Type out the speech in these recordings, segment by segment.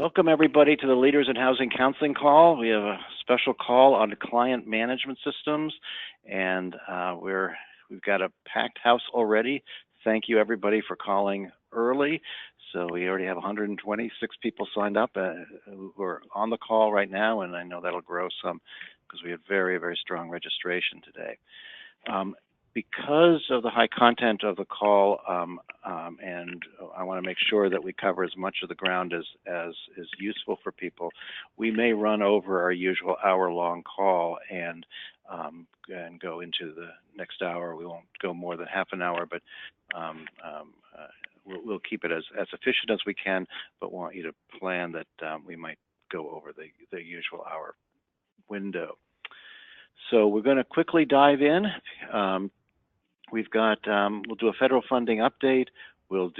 Welcome everybody to the Leaders in Housing Counseling call. We have a special call on client management systems, and we've got a packed house already. Thank you everybody for calling early. So we already have 126 people signed up who are on the call right now, and I know that'll grow some because we had very, very strong registration today. Because of the high content of the call, and I want to make sure that we cover as much of the ground as is useful for people, we may run over our usual hour-long call and go into the next hour. We won't go more than half an hour, but we'll keep it as efficient as we can, but want you to plan that we might go over the usual hour window. So we're going to quickly dive in. We've got, we'll do a federal funding update. We'll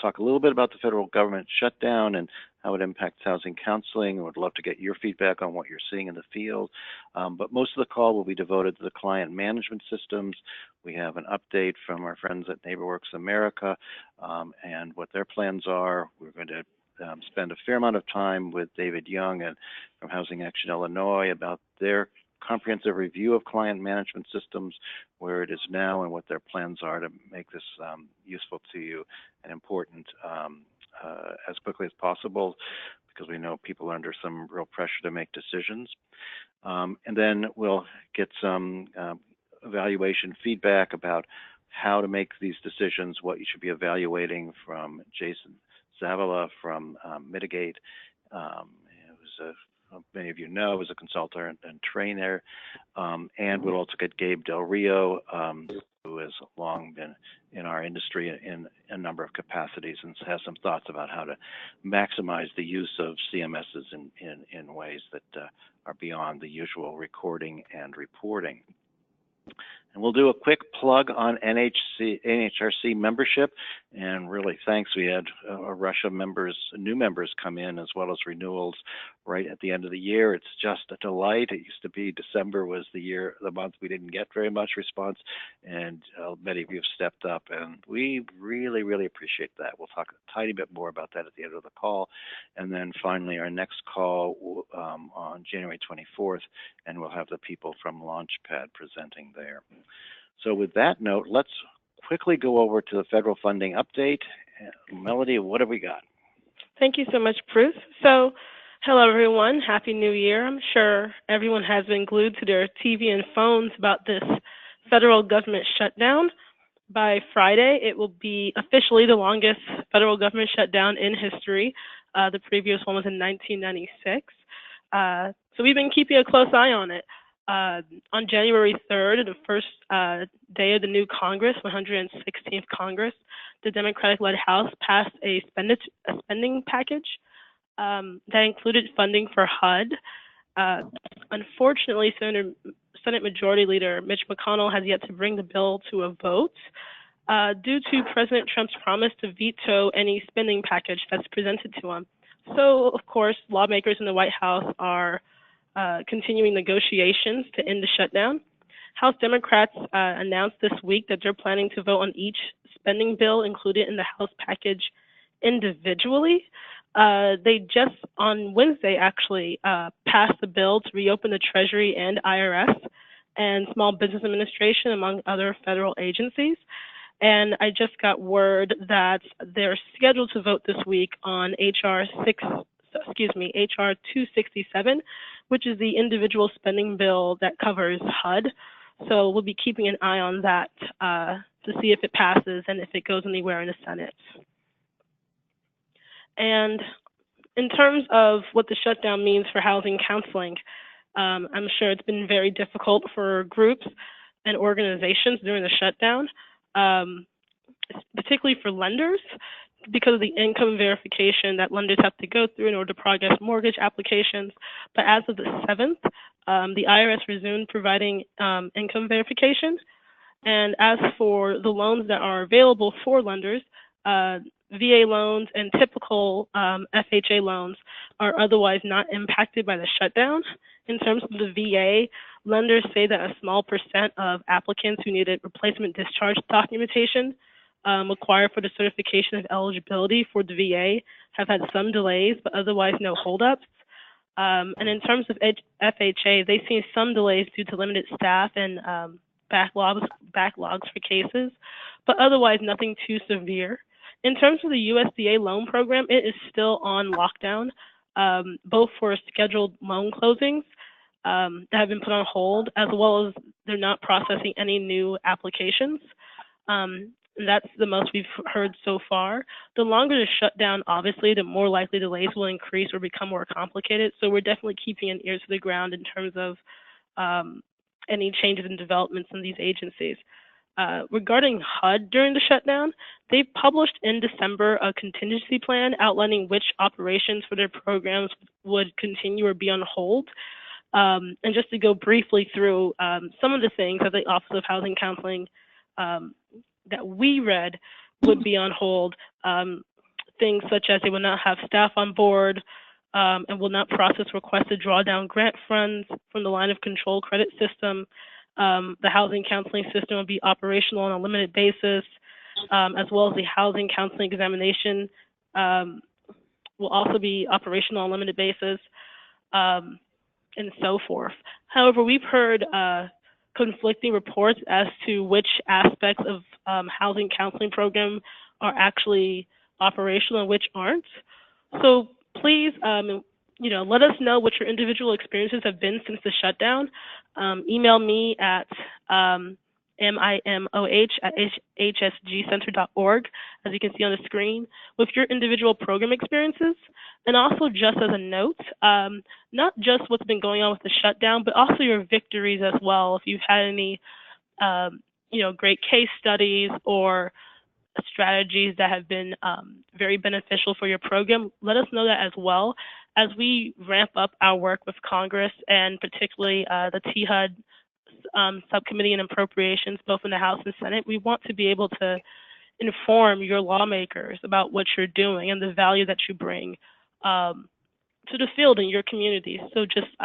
talk a little bit about the federal government shutdown and how it impacts housing counseling. We'd love to get your feedback on what you're seeing in the field. But most of the call will be devoted to the client management systems. We have an update from our friends at NeighborWorks America and what their plans are. We're going to spend a fair amount of time with David Young from Housing Action Illinois about their comprehensive review of client management systems, where it is now and what their plans are to make this useful to you and important as quickly as possible, because we know people are under some real pressure to make decisions. And then we'll get some evaluation feedback about how to make these decisions, what you should be evaluating from Jason Zavala from Mitigate, who's many of you know, is a consultant and trainer, and we'll also get Gabe Del Rio, who has long been in our industry in a number of capacities and has some thoughts about how to maximize the use of CMSs in ways that are beyond the usual recording and reporting. And we'll do a quick plug on NHRC membership, and really thanks. We had a rush of new members come in, as well as renewals right at the end of the year. It's just a delight. It used to be December was the month we didn't get very much response, and many of you have stepped up, and we really, really appreciate that. We'll talk a tiny bit more about that at the end of the call. And then finally, our next call on January 24th, and we'll have the people from Launchpad presenting there. So with that note, let's quickly go over to the federal funding update. Melody, what have we got? Thank you so much, Bruce. So, hello everyone, Happy New Year. I'm sure everyone has been glued to their TV and phones about this federal government shutdown. By Friday, it will be officially the longest federal government shutdown in history. The previous one was in 1996. So we've been keeping a close eye on it. On January 3rd, the first day of the new Congress, 116th Congress, the Democratic-led House passed a spending package that included funding for HUD. Unfortunately, Senate Majority Leader Mitch McConnell has yet to bring the bill to a vote due to President Trump's promise to veto any spending package that's presented to him. So, of course, lawmakers in the White House are continuing negotiations to end the shutdown. House Democrats announced this week that they're planning to vote on each spending bill included in the House package individually. They just on Wednesday actually passed the bill to reopen the Treasury and IRS and Small Business Administration, among other federal agencies. And I just got word that they're scheduled to vote this week on HR 267, which is the individual spending bill that covers HUD. So we'll be keeping an eye on that to see if it passes and if it goes anywhere in the Senate. And in terms of what the shutdown means for housing counseling, I'm sure it's been very difficult for groups and organizations during the shutdown, particularly for lenders, because of the income verification that lenders have to go through in order to progress mortgage applications. But as of the 7th, the IRS resumed providing income verification. And as for the loans that are available for lenders, VA loans and typical FHA loans are otherwise not impacted by the shutdown. In terms of the VA, lenders say that a small % of applicants who needed replacement discharge documentation required for the certification of eligibility for the VA have had some delays, but otherwise no holdups. And in terms of FHA, they've seen some delays due to limited staff and backlogs for cases, but otherwise nothing too severe. In terms of the USDA loan program, it is still on lockdown, both for scheduled loan closings that have been put on hold, as well as they're not processing any new applications. That's the most we've heard so far. The longer the shutdown, obviously, the more likely delays will increase or become more complicated. So we're definitely keeping an ear to the ground in terms of any changes and developments in these agencies. Regarding HUD during the shutdown, they published in December a contingency plan outlining which operations for their programs would continue or be on hold. And just to go briefly through some of the things that the Office of Housing Counseling that we read would be on hold, things such as they will not have staff on board and will not process requested drawdown grant funds from the line of control credit system. The housing counseling system will be operational on a limited basis, as well as the housing counseling examination will also be operational on a limited basis, and so forth. However, we've heard conflicting reports as to which aspects of housing counseling program are actually operational and which aren't. So please, let us know what your individual experiences have been since the shutdown. Email me at mimoh@hsgcenter.org, as you can see on the screen, with your individual program experiences. And also, just as a note, not just what's been going on with the shutdown, but also your victories as well. If you've had any, great case studies or strategies that have been very beneficial for your program, let us know that as well as we ramp up our work with Congress and particularly the THUD subcommittee and appropriations, both in the House and Senate. We want to be able to inform your lawmakers about what you're doing and the value that you bring to the field in your communities. So just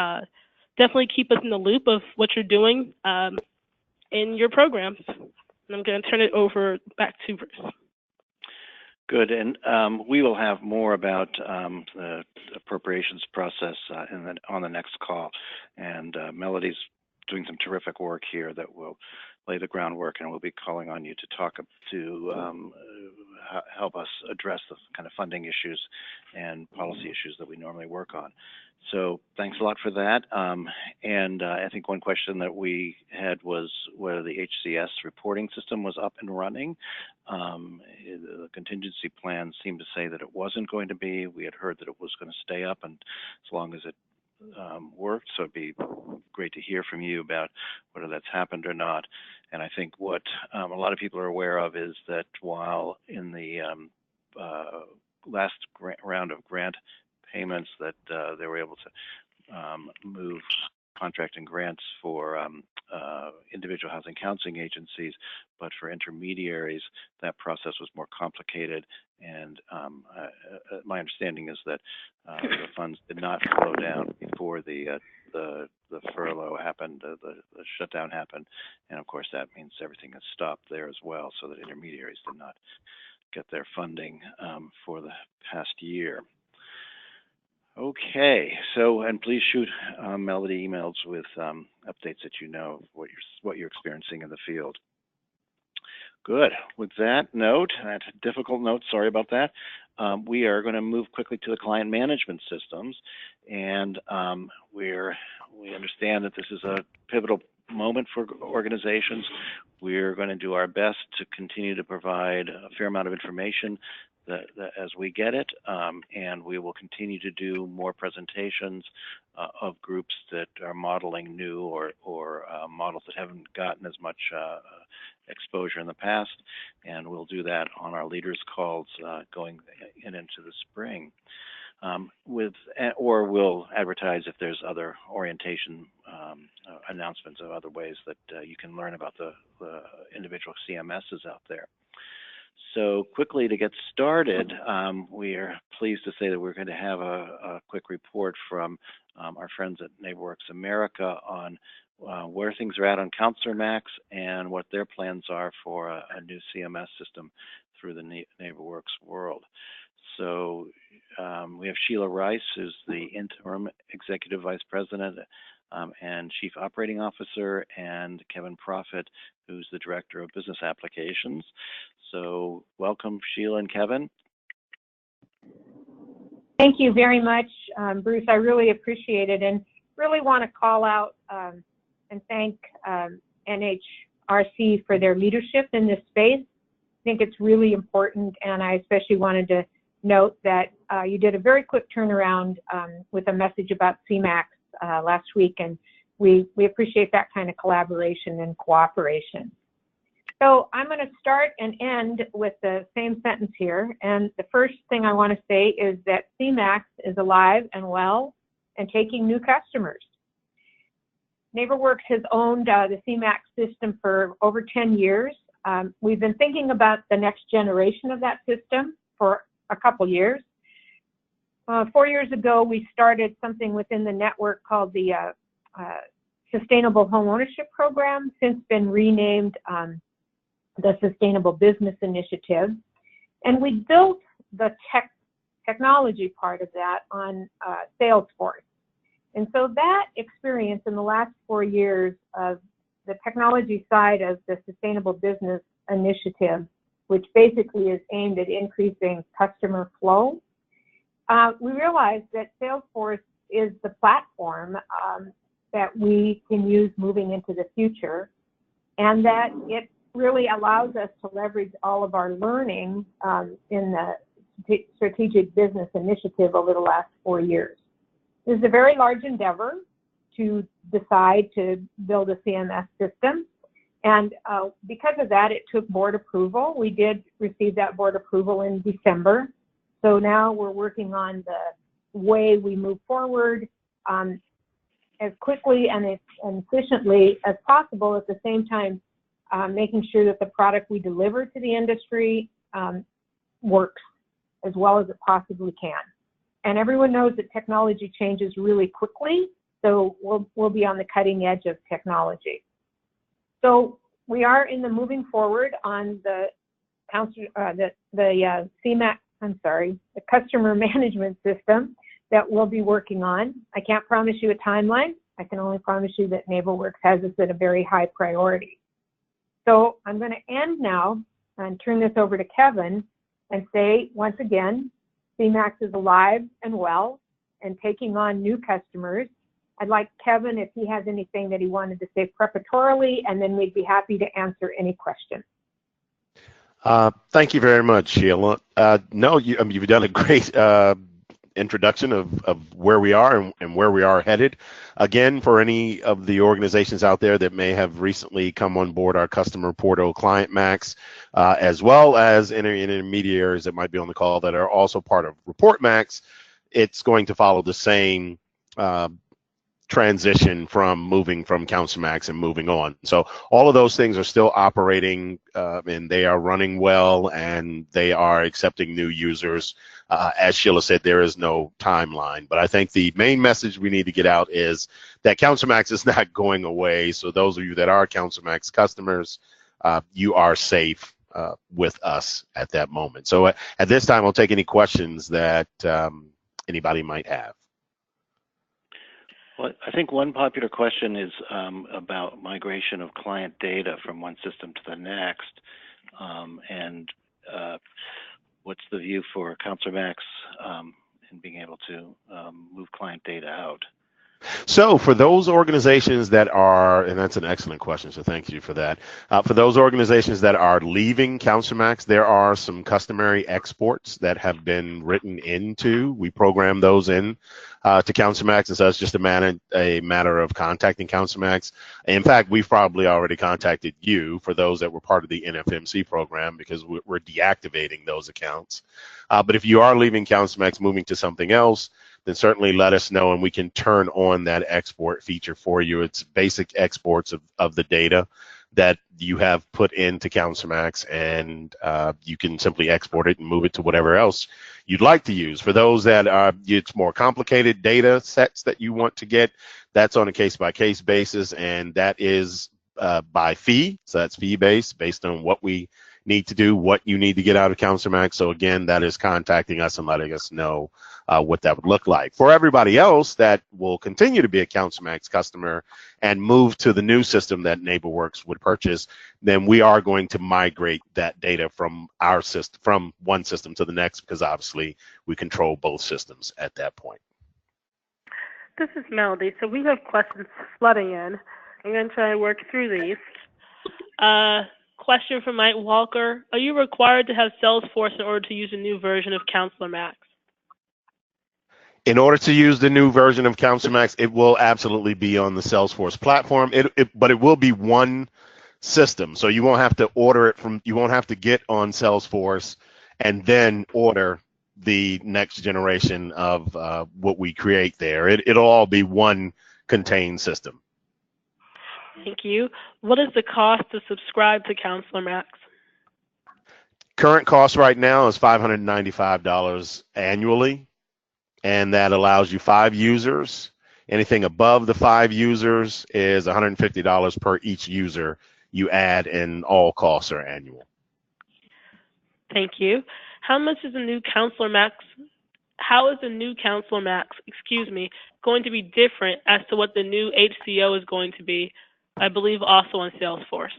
definitely keep us in the loop of what you're doing in your programs. And I'm going to turn it over back to Bruce. Good, and we will have more about the appropriations process on the next call. And Melody's doing some terrific work here that will lay the groundwork, and we'll be calling on you to talk to help us address the kind of funding issues and policy issues that we normally work on. So thanks a lot for that. And I think one question that we had was whether the HCS reporting system was up and running. The contingency plan seemed to say that it wasn't going to be. We had heard that it was going to stay up, and as long as it worked, so it'd be great to hear from you about whether that's happened or not. And I think what a lot of people are aware of is that while in the last round of grant payments that they were able to move contract and grants for individual housing counseling agencies, but for intermediaries, that process was more complicated. And my understanding is that the funds did not slow down before the furlough happened, the shutdown happened. And of course, that means everything has stopped there as well, so that intermediaries did not get their funding for the past year. Okay, so, and please shoot Melody emails with updates that you know what you're experiencing in the field. Good. With that note, that difficult note, sorry about that, we are going to move quickly to the client management systems, and we understand that this is a pivotal moment for organizations. We're going to do our best to continue to provide a fair amount of information that as we get it, and we will continue to do more presentations of groups that are modeling new or models that haven't gotten as much exposure in the past, and we'll do that on our leaders calls going into the spring. Or we'll advertise if there's other orientation announcements of other ways that you can learn about the individual CMSs out there. So quickly to get started, we are pleased to say that we're going to have a quick report from our friends at NeighborWorks America on where things are at on Councilor Max and what their plans are for a new CMS system through the NeighborWorks world. So we have Sheila Rice, who's the interim executive vice president and chief operating officer, and Kevin Profit, who's the director of business applications. So welcome, Sheila and Kevin. Thank you very much, Bruce. I really appreciate it, and really want to call out and thank NHRC for their leadership in this space. I think it's really important, and I especially wanted to note that you did a very quick turnaround with a message about CMAX last week, and we appreciate that kind of collaboration and cooperation. So I'm going to start and end with the same sentence here, and the first thing I want to say is that CMAX is alive and well and taking new customers. NeighborWorks has owned the CMAX system for over 10 years. We've been thinking about the next generation of that system for a couple years. 4 years ago, we started something within the network called the Sustainable Homeownership Program, since been renamed the Sustainable Business Initiative. And we built the technology part of that on Salesforce. And so that experience in the last 4 years of the technology side of the Sustainable Business Initiative, which basically is aimed at increasing customer flow, we realized that Salesforce is the platform that we can use moving into the future, and that it really allows us to leverage all of our learning in the Strategic Business Initiative over the last 4 years. This is a very large endeavor to decide to build a CMS system, and because of that, it took board approval. We did receive that board approval in December, so now we're working on the way we move forward as quickly and efficiently as possible, at the same time making sure that the product we deliver to the industry works as well as it possibly can. And everyone knows that technology changes really quickly, so we'll be on the cutting edge of technology. So we are in the moving forward on the CMAX, the customer management system that we'll be working on. I can't promise you a timeline. I can only promise you that NeighborWorks has this at a very high priority. So I'm going to end now and turn this over to Kevin and say, once again, CMAX is alive and well and taking on new customers. I'd like Kevin, if he has anything that he wanted to say preparatorily, and then we'd be happy to answer any questions. Thank you very much, Sheila. No, you've done a great introduction of where we are and where we are headed. Again, for any of the organizations out there that may have recently come on board our customer portal Client Max, as well as intermediaries that might be on the call that are also part of Report Max, it's going to follow the same transition from moving from Councilor Max and moving on. So all of those things are still operating and they are running well, and they are accepting new users. As Sheila said, there is no timeline, but I think the main message we need to get out is that Councilor Max is not going away. So those of you that are Councilor Max customers, you are safe with us at that moment. So at this time, I'll take any questions that anybody might have. Well, I think one popular question is about migration of client data from one system to the next, and what's the view for Councilor Max in being able to move client data out? So for those organizations that are, and that's an excellent question, so thank you for that. For those organizations that are leaving Councilor Max, there are some customary exports that have been written into. We program those in to Councilor Max, and so it's just a matter of contacting Councilor Max. In fact, we've probably already contacted you for those that were part of the NFMC program, because we're deactivating those accounts. But if you are leaving Councilor Max, moving to something else, then certainly let us know and we can turn on that export feature for you. It's basic exports of the data, that you have put into Councilor Max, and you can simply export it and move it to whatever else you'd like to use. For those that are, it's more complicated data sets that you want to get, that's on a case-by-case basis, and that is by fee. So that's fee-based, based on what we need to do, what you need to get out of Councilor Max. So again, that is contacting us and letting us know what that would look like. For everybody else that will continue to be a Councilor Max customer and move to the new system that NeighborWorks would purchase, then we are going to migrate that data from our system, from one system to the next, because obviously we control both systems at that point. This is Melody. So we have questions flooding in. I'm going to try and work through these. Question from Mike Walker. Are you required to have Salesforce in order to use a new version of Councilor Max? In order to use the new version of Councilor Max, it will absolutely be on the Salesforce platform, but it will be one system. So you won't have to order it from, you won't have to get on Salesforce and then order the next generation of what we create there. It'll all be one contained system. Thank you. What is the cost to subscribe to Councilor Max? Current cost right now is $595 annually, and that allows you 5 users. Anything above the 5 users is $150 per each user you add, and all costs are annual. Thank you. How much is the new Councilor Max? How is the new Councilor Max, going to be different as to what the new HCO is going to be? I believe also on Salesforce.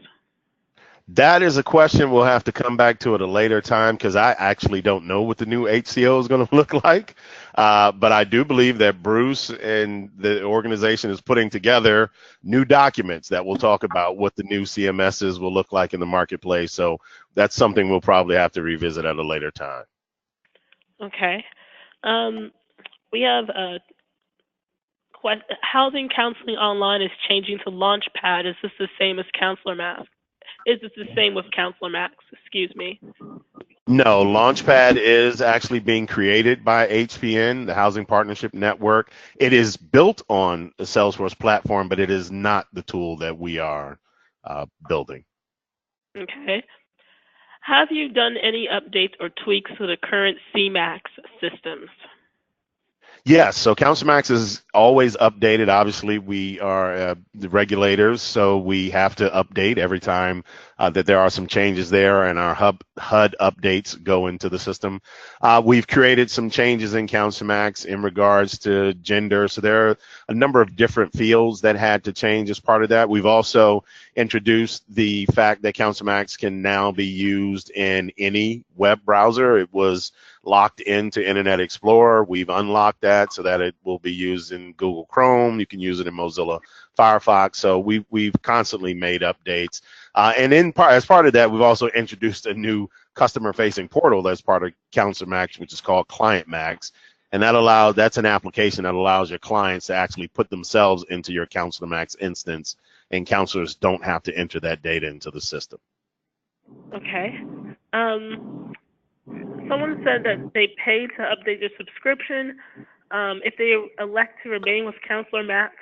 That is a question we'll have to come back to at a later time, because I actually don't know what the new HCO is going to look like. But I do believe that Bruce and the organization is putting together new documents that will talk about what the new CMSs will look like in the marketplace. So that's something we'll probably have to revisit at a later time. Okay. We have a housing counseling online is changing to Launchpad. Is this the same as Councilor Max? Is this the same with Councilor Max? No, Launchpad is actually being created by HPN, the Housing Partnership Network. It is built on the Salesforce platform, but it is not the tool that we are building. Okay. Have you done any updates or tweaks to the current CMAX systems? Yes, so Councilor Max is always updated. Obviously, we are the regulators, so we have to update every time that there are some changes there, and our HUD updates go into the system. We've created some changes in Councilor Max in regards to gender, so there are a number of different fields that had to change as part of that. We've also introduced the fact that Councilor Max can now be used in any web browser. It was locked into Internet Explorer. We've unlocked that so that it will be used in Google Chrome. You can use it in Mozilla Firefox. So we've constantly made updates. And as part of that, we've also introduced a new customer-facing portal that's part of Councilor Max, which is called Client Max. And that's an application that allows your clients to actually put themselves into your Councilor Max instance, and counselors don't have to enter that data into the system. Okay. Someone said that they pay to update their subscription. If they elect to remain with Councilor Max,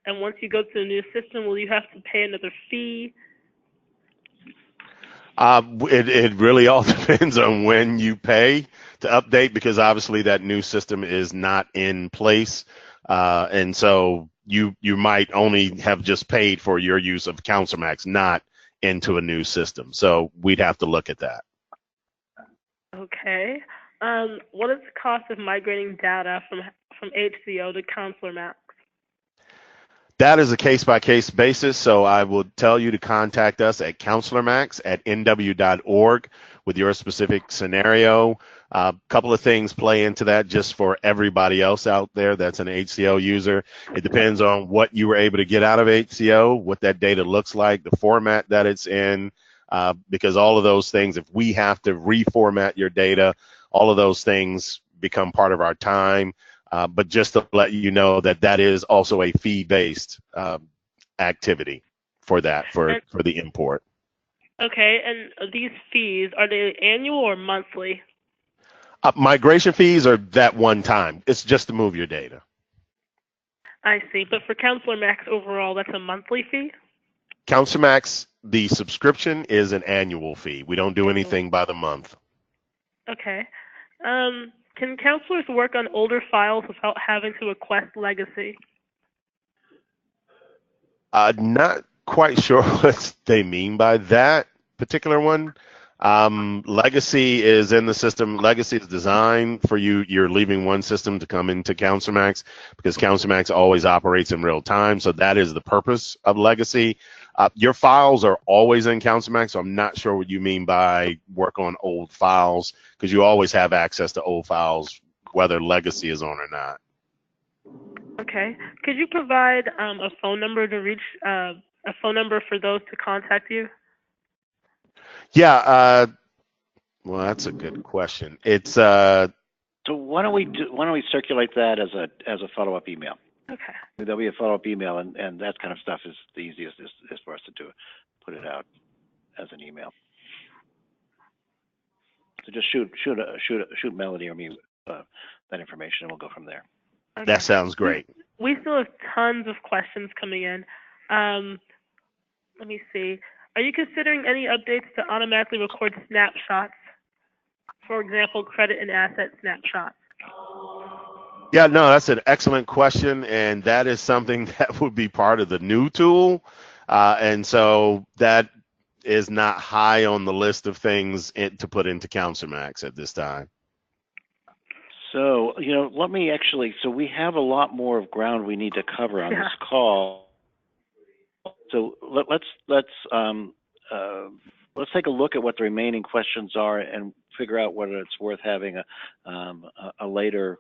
and once you go to the new system, will you have to pay another fee? It really all depends on when you pay to update, because obviously that new system is not in place. And so you might only have just paid for your use of Councilor Max, not into a new system. So we'd have to look at that. Okay. What is the cost of migrating data from HCO to Councilor Max? That is a case-by-case basis, so I will tell you to contact us at counselormax@nw.org with your specific scenario. A couple of things play into that just for everybody else out there that's an HCO user. It depends on what you were able to get out of HCO, what that data looks like, the format that it's in, because all of those things, if we have to reformat your data, all of those things become part of our time. But just to let you know that is also a fee-based activity for the import. Okay, and these fees, are they annual or monthly? Migration fees are that one time. It's just to move your data. I see, but for Councilor Max overall, that's a monthly fee? Councilor Max the subscription is an annual fee. We don't do anything by the month. Okay. Can counselors work on older files without having to request legacy? Not quite sure what they mean by that particular one. Legacy is in the system. Legacy is designed for you. You're leaving one system to come into CouncilMax because CouncilMax always operates in real time. So that is the purpose of legacy. Your files are always in CouncilMax, so I'm not sure what you mean by work on old files because you always have access to old files, whether legacy is on or not. Okay. Could you provide a phone number to reach, a phone number for those to contact you? Yeah. Well, that's a good question. It's So why don't we circulate that as a follow-up email? Okay. There'll be a follow-up email, and that kind of stuff is the easiest is for us to do, put it out as an email. So just shoot Melody or me that information, and we'll go from there. Okay. That sounds great. We still have tons of questions coming in. Let me see. Are you considering any updates to automatically record snapshots? For example, credit and asset snapshots. Yeah, no, that's an excellent question, and that is something that would be part of the new tool, and so that is not high on the list of things to put into CouncilMax at this time. So, let me actually, so we have a lot more of ground we need to cover on this call. So let's take a look at what the remaining questions are and figure out whether it's worth having a later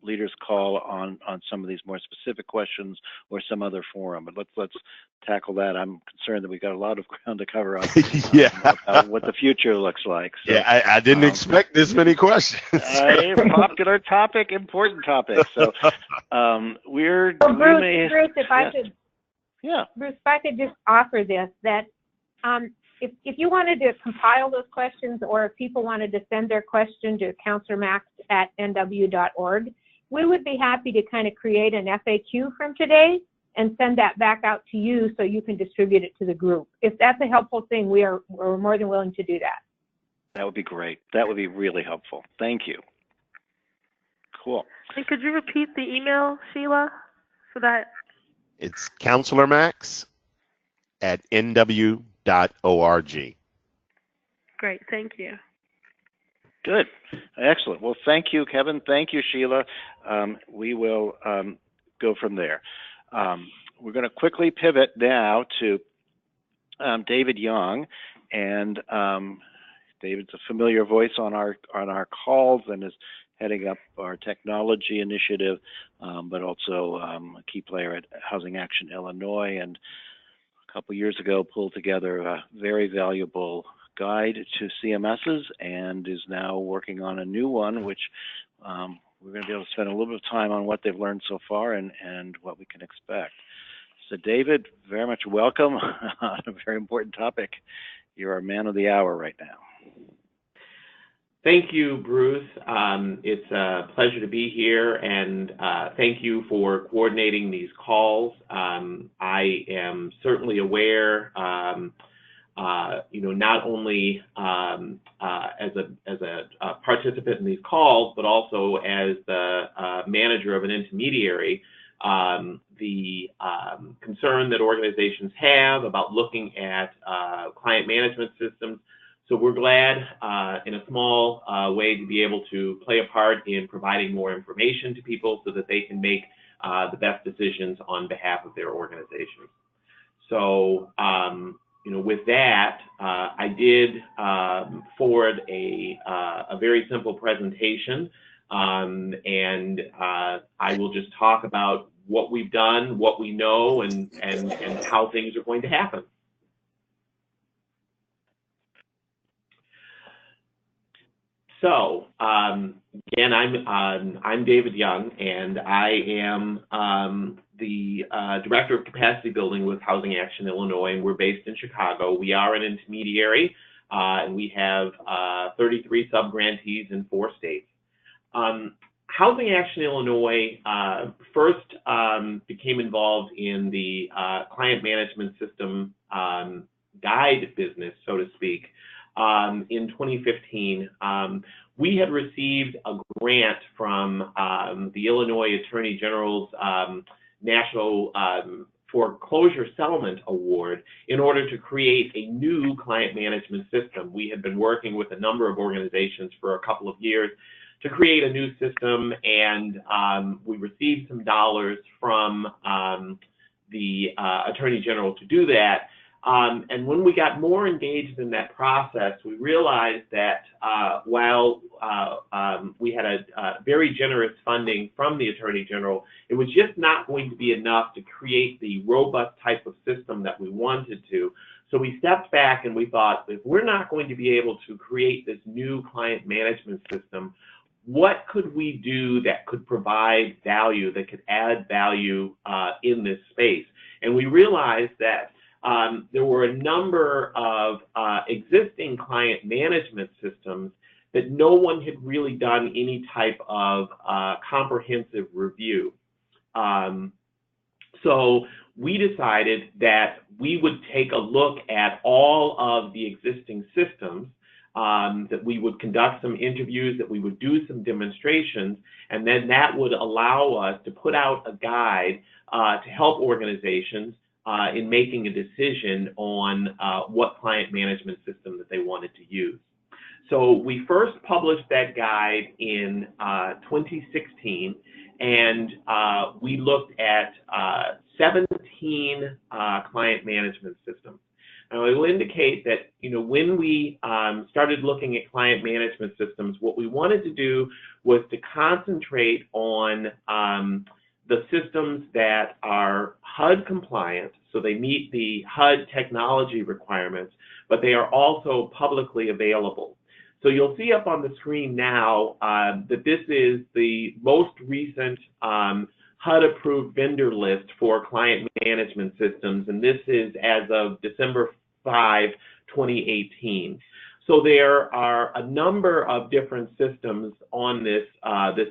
leaders call on some of these more specific questions or some other forum. But let's tackle that. I'm concerned that we've got a lot of ground to cover on about what the future looks like. So, yeah, I didn't expect this many questions. Popular topic, important topic. So Bruce, if I could. Yeah. Bruce, if I could just offer this, that if you wanted to compile those questions or if people wanted to send their question to counselormax@nw.org, we would be happy to kind of create an FAQ from today and send that back out to you so you can distribute it to the group. If that's a helpful thing, we're more than willing to do that. That would be great. That would be really helpful. Thank you. Cool. And could you repeat the email, Sheila, so that? It's counselormax@nw.org. Great, thank you. Good, excellent. Well, thank you, Kevin. Thank you, Sheila. We will go from there. We're going to quickly pivot now to David Young, and David's a familiar voice on our calls and is heading up our technology initiative, but also a key player at Housing Action Illinois, and a couple years ago pulled together a very valuable guide to CMSs and is now working on a new one, which we're going to be able to spend a little bit of time on what they've learned so far and what we can expect. So David, very much welcome on a very important topic. You're our man of the hour right now. Thank you, Bruce. It's a pleasure to be here, and thank you for coordinating these calls. I am certainly aware, not only as a participant in these calls, but also as the manager of an intermediary, the concern that organizations have about looking at client management systems. So we're glad in a small way to be able to play a part in providing more information to people so that they can make the best decisions on behalf of their organizations. So, with that, I did forward a very simple presentation, and I will just talk about what we've done, what we know, and how things are going to happen. So again, I'm David Young, and I am the Director of Capacity Building with Housing Action Illinois, and we're based in Chicago. We are an intermediary, and we have 33 sub-grantees in 4 states. Housing Action Illinois first became involved in the client management system guide business, so to speak, in 2015. We had received a grant from the Illinois Attorney General's National Foreclosure Settlement Award in order to create a new client management system. We had been working with a number of organizations for a couple of years to create a new system, and we received some dollars from the Attorney General to do that. And when we got more engaged in that process, we realized that while we had a very generous funding from the Attorney General, it was just not going to be enough to create the robust type of system that we wanted to. So we stepped back and we thought, if we're not going to be able to create this new client management system, what could we do that could provide value, that could add value in this space? And we realized that there were a number of existing client management systems that no one had really done any type of comprehensive review. So we decided that we would take a look at all of the existing systems, that we would conduct some interviews, that we would do some demonstrations, and then that would allow us to put out a guide to help organizations in making a decision on what client management system that they wanted to use. So we first published that guide in 2016, and we looked at 17 client management systems. Now, I will indicate that, when we started looking at client management systems, what we wanted to do was to concentrate on the systems that are HUD compliant, so they meet the HUD technology requirements, but they are also publicly available. So you'll see up on the screen now that this is the most recent HUD-approved vendor list for client management systems, and this is as of December 5, 2018. So there are a number of different systems on this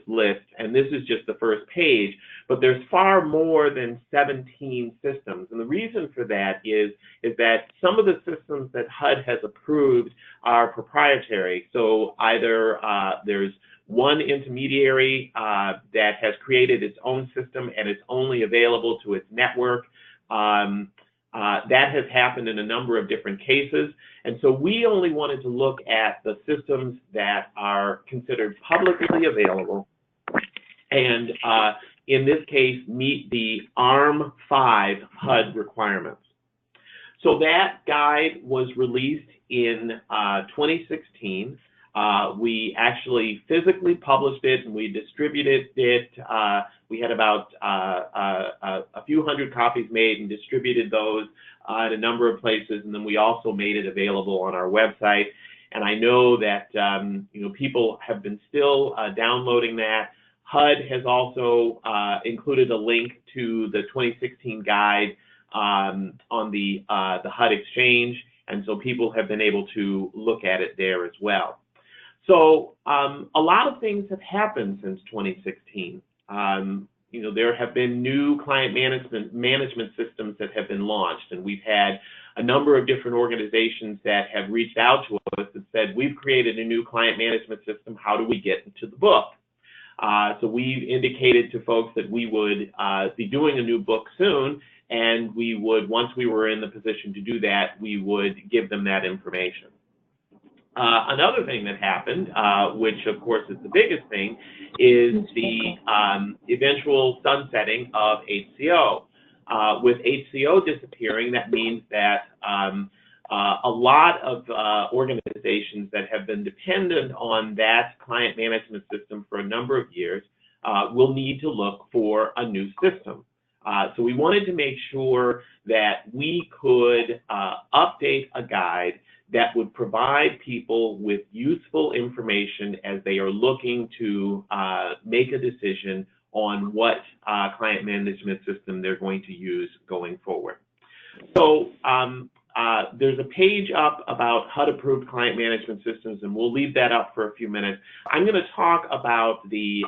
list, and this is just the first page, but there's far more than 17 systems. And the reason for that is that some of the systems that HUD has approved are proprietary. So either there's one intermediary that has created its own system and it's only available to its network. That has happened in a number of different cases. And so we only wanted to look at the systems that are considered publicly available and, in this case, meet the ARM 5 HUD requirements. So that guide was released in 2016. We actually physically published it and we distributed it. We had about a few hundred copies made and distributed those at a number of places, and then we also made it available on our website. And I know that people have been still downloading that. HUD has also included a link to the 2016 guide on the HUD Exchange, and so people have been able to look at it there as well. So a lot of things have happened since 2016. There have been new client management systems that have been launched, and we've had a number of different organizations that have reached out to us and said, we've created a new client management system, how do we get into the book? So we indicated to folks that we would be doing a new book soon, and we would, once we were in the position to do that, we would give them that information. Another thing that happened, which of course is the biggest thing, is the eventual sunsetting of HCO. With HCO disappearing, that means that a lot of organizations that have been dependent on that client management system for a number of years will need to look for a new system. So we wanted to make sure that we could update a guide that would provide people with useful information as they are looking to make a decision on what client management system they're going to use going forward. So there's a page up about HUD-approved client management systems, and we'll leave that up for a few minutes. I'm going to talk about the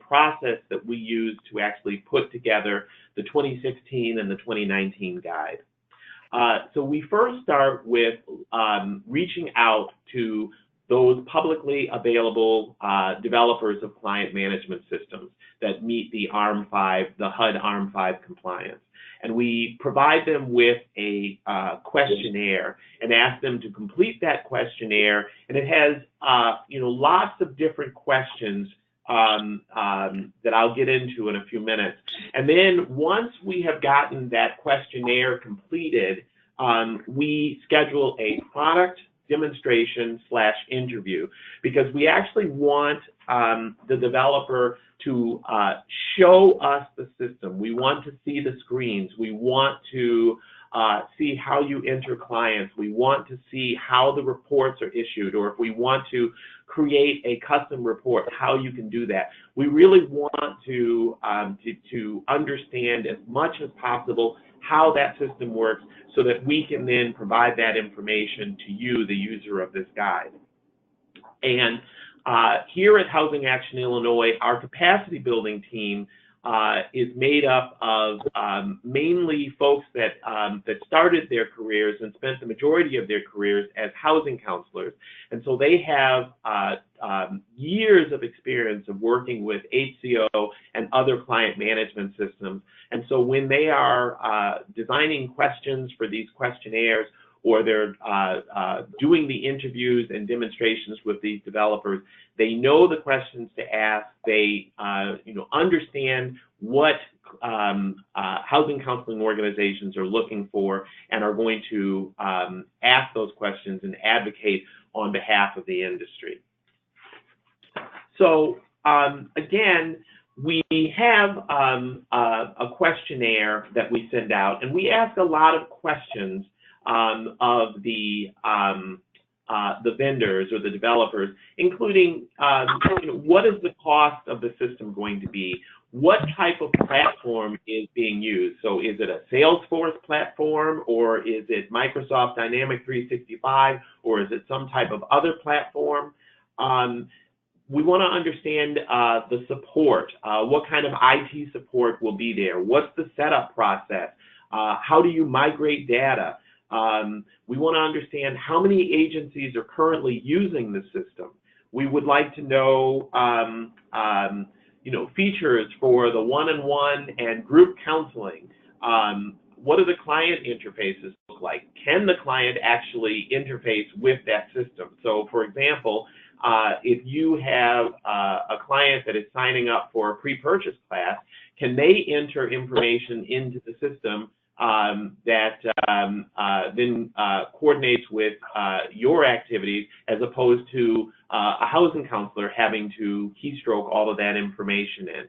process that we use to actually put together the 2016 and the 2019 guide. So we first start with reaching out to those publicly available developers of client management systems that meet the ARM5, the HUD ARM5 compliance. And we provide them with a questionnaire and ask them to complete that questionnaire. And it has, lots of different questions that I'll get into in a few minutes. And then once we have gotten that questionnaire completed, we schedule a product demonstration / interview, because we actually want the developer to show us the system. We want to see the screens. We want to see how you enter clients. We want to see how the reports are issued, or if we want to create a custom report, how you can do that. We really want to understand as much as possible how that system works, so that we can then provide that information to you, the user of this guide. And here at Housing Action Illinois, our capacity building team is made up of mainly folks that started their careers and spent the majority of their careers as housing counselors. And so they have years of experience of working with HCO and other client management systems. And so when they are designing questions for these questionnaires, or they're doing the interviews and demonstrations with these developers, they know the questions to ask. They understand what housing counseling organizations are looking for, and are going to ask those questions and advocate on behalf of the industry. So again, we have a questionnaire that we send out, and we ask a lot of questions of the vendors or the developers, including what is the cost of the system going to be? What type of platform is being used? So is it a Salesforce platform, or is it Microsoft Dynamics 365, or is it some type of other platform? We want to understand the support. What kind of IT support will be there? What's the setup process? How do you migrate data? We want to understand how many agencies are currently using the system. We would like to know, features for the one-on-one and group counseling. What do the client interfaces look like? Can the client actually interface with that system? So, for example, if you have a client that is signing up for a pre-purchase class, can they enter information into the system that then coordinates with your activities, as opposed to a housing counselor having to keystroke all of that information in?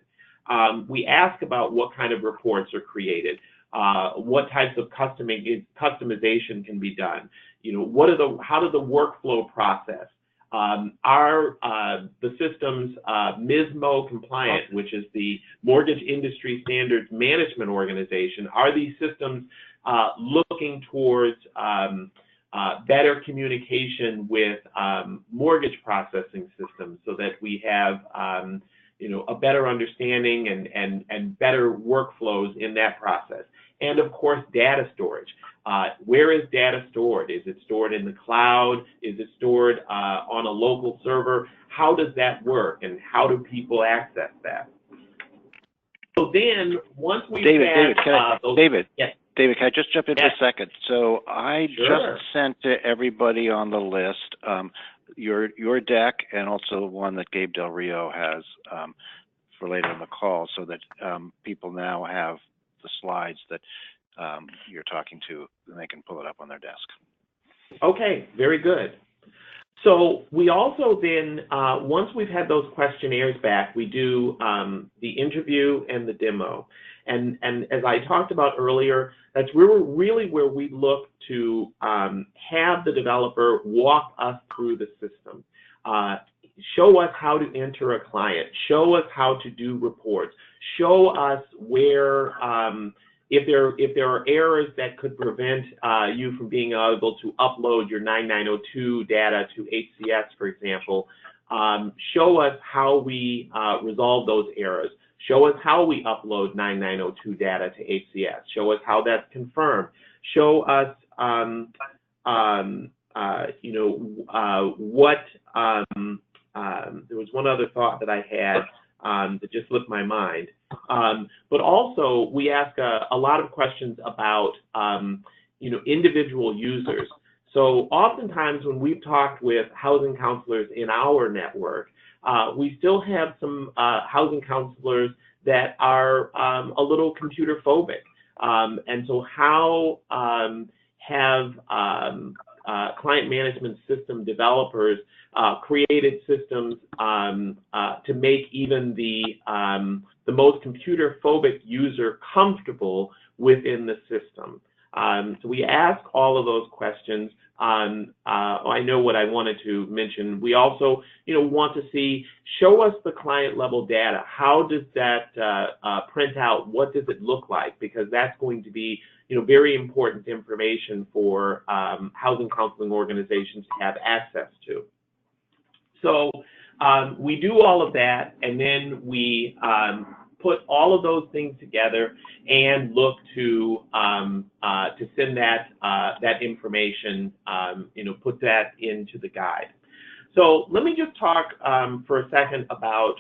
We ask about what kind of reports are created, what types of customization can be done. How does the workflow process? Are the systems MISMO compliant, which is the Mortgage Industry Standards Management Organization? Are these systems looking towards better communication with mortgage processing systems, so that we have a better understanding and better workflows in that process? And of course, data storage. Where is data stored? Is it stored in the cloud? Is it stored on a local server? How does that work, and how do people access that? So then, once we David, yes. David, can I just jump in for a second? So I Sure. just sent to everybody on the list your deck, and also one that Gabe Del Rio has for later in the call, so that people now have the slides that you're talking to, and they can pull it up on their desk. Okay, very good. So we also then, once we've had those questionnaires back, we do the interview and the demo. And as I talked about earlier, that's really where we look to have the developer walk us through the system. Show us how to enter a client, show us how to do reports, show us where if there are errors that could prevent you from being able to upload your 9902 data to HCS, for example, show us how we resolve those errors. Show us how we upload 9902 data to HCS. Show us how that's confirmed. Show us, there was one other thought that I had that just slipped my mind. But also, we ask a lot of questions about, individual users. So oftentimes when we've talked with housing counselors in our network, we still have some housing counselors that are a little computer phobic. And so how have client management system developers created systems to make even the most computer phobic user comfortable within the system? So we ask all of those questions. I know what I wanted to mention. We also, want to see, show us the client level data. How does that print out? What does it look like? Because that's going to be, very important information for housing counseling organizations to have access to. So we do all of that, and then we put all of those things together and look to send that information, put that into the guide. So let me just talk for a second about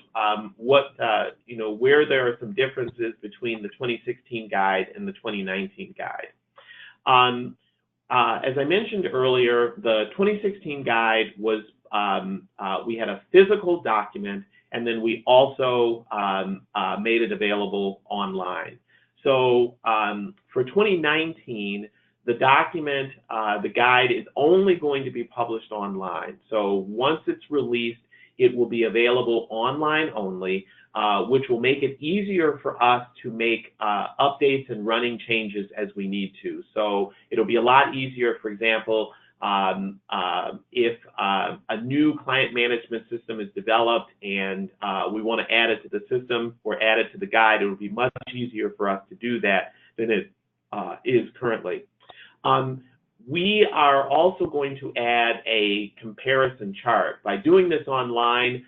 where there are some differences between the 2016 guide and the 2019 guide. As I mentioned earlier, the 2016 guide was, we had a physical document, and then we also made it available online. So for 2019, the document, the guide is only going to be published online. So once it's released, it will be available online only, which will make it easier for us to make updates and running changes as we need to. So it'll be a lot easier, for example, if a new client management system is developed and we want to add it to the system or add it to the guide, it will be much easier for us to do that than it is currently. We are also going to add a comparison chart. By doing this online,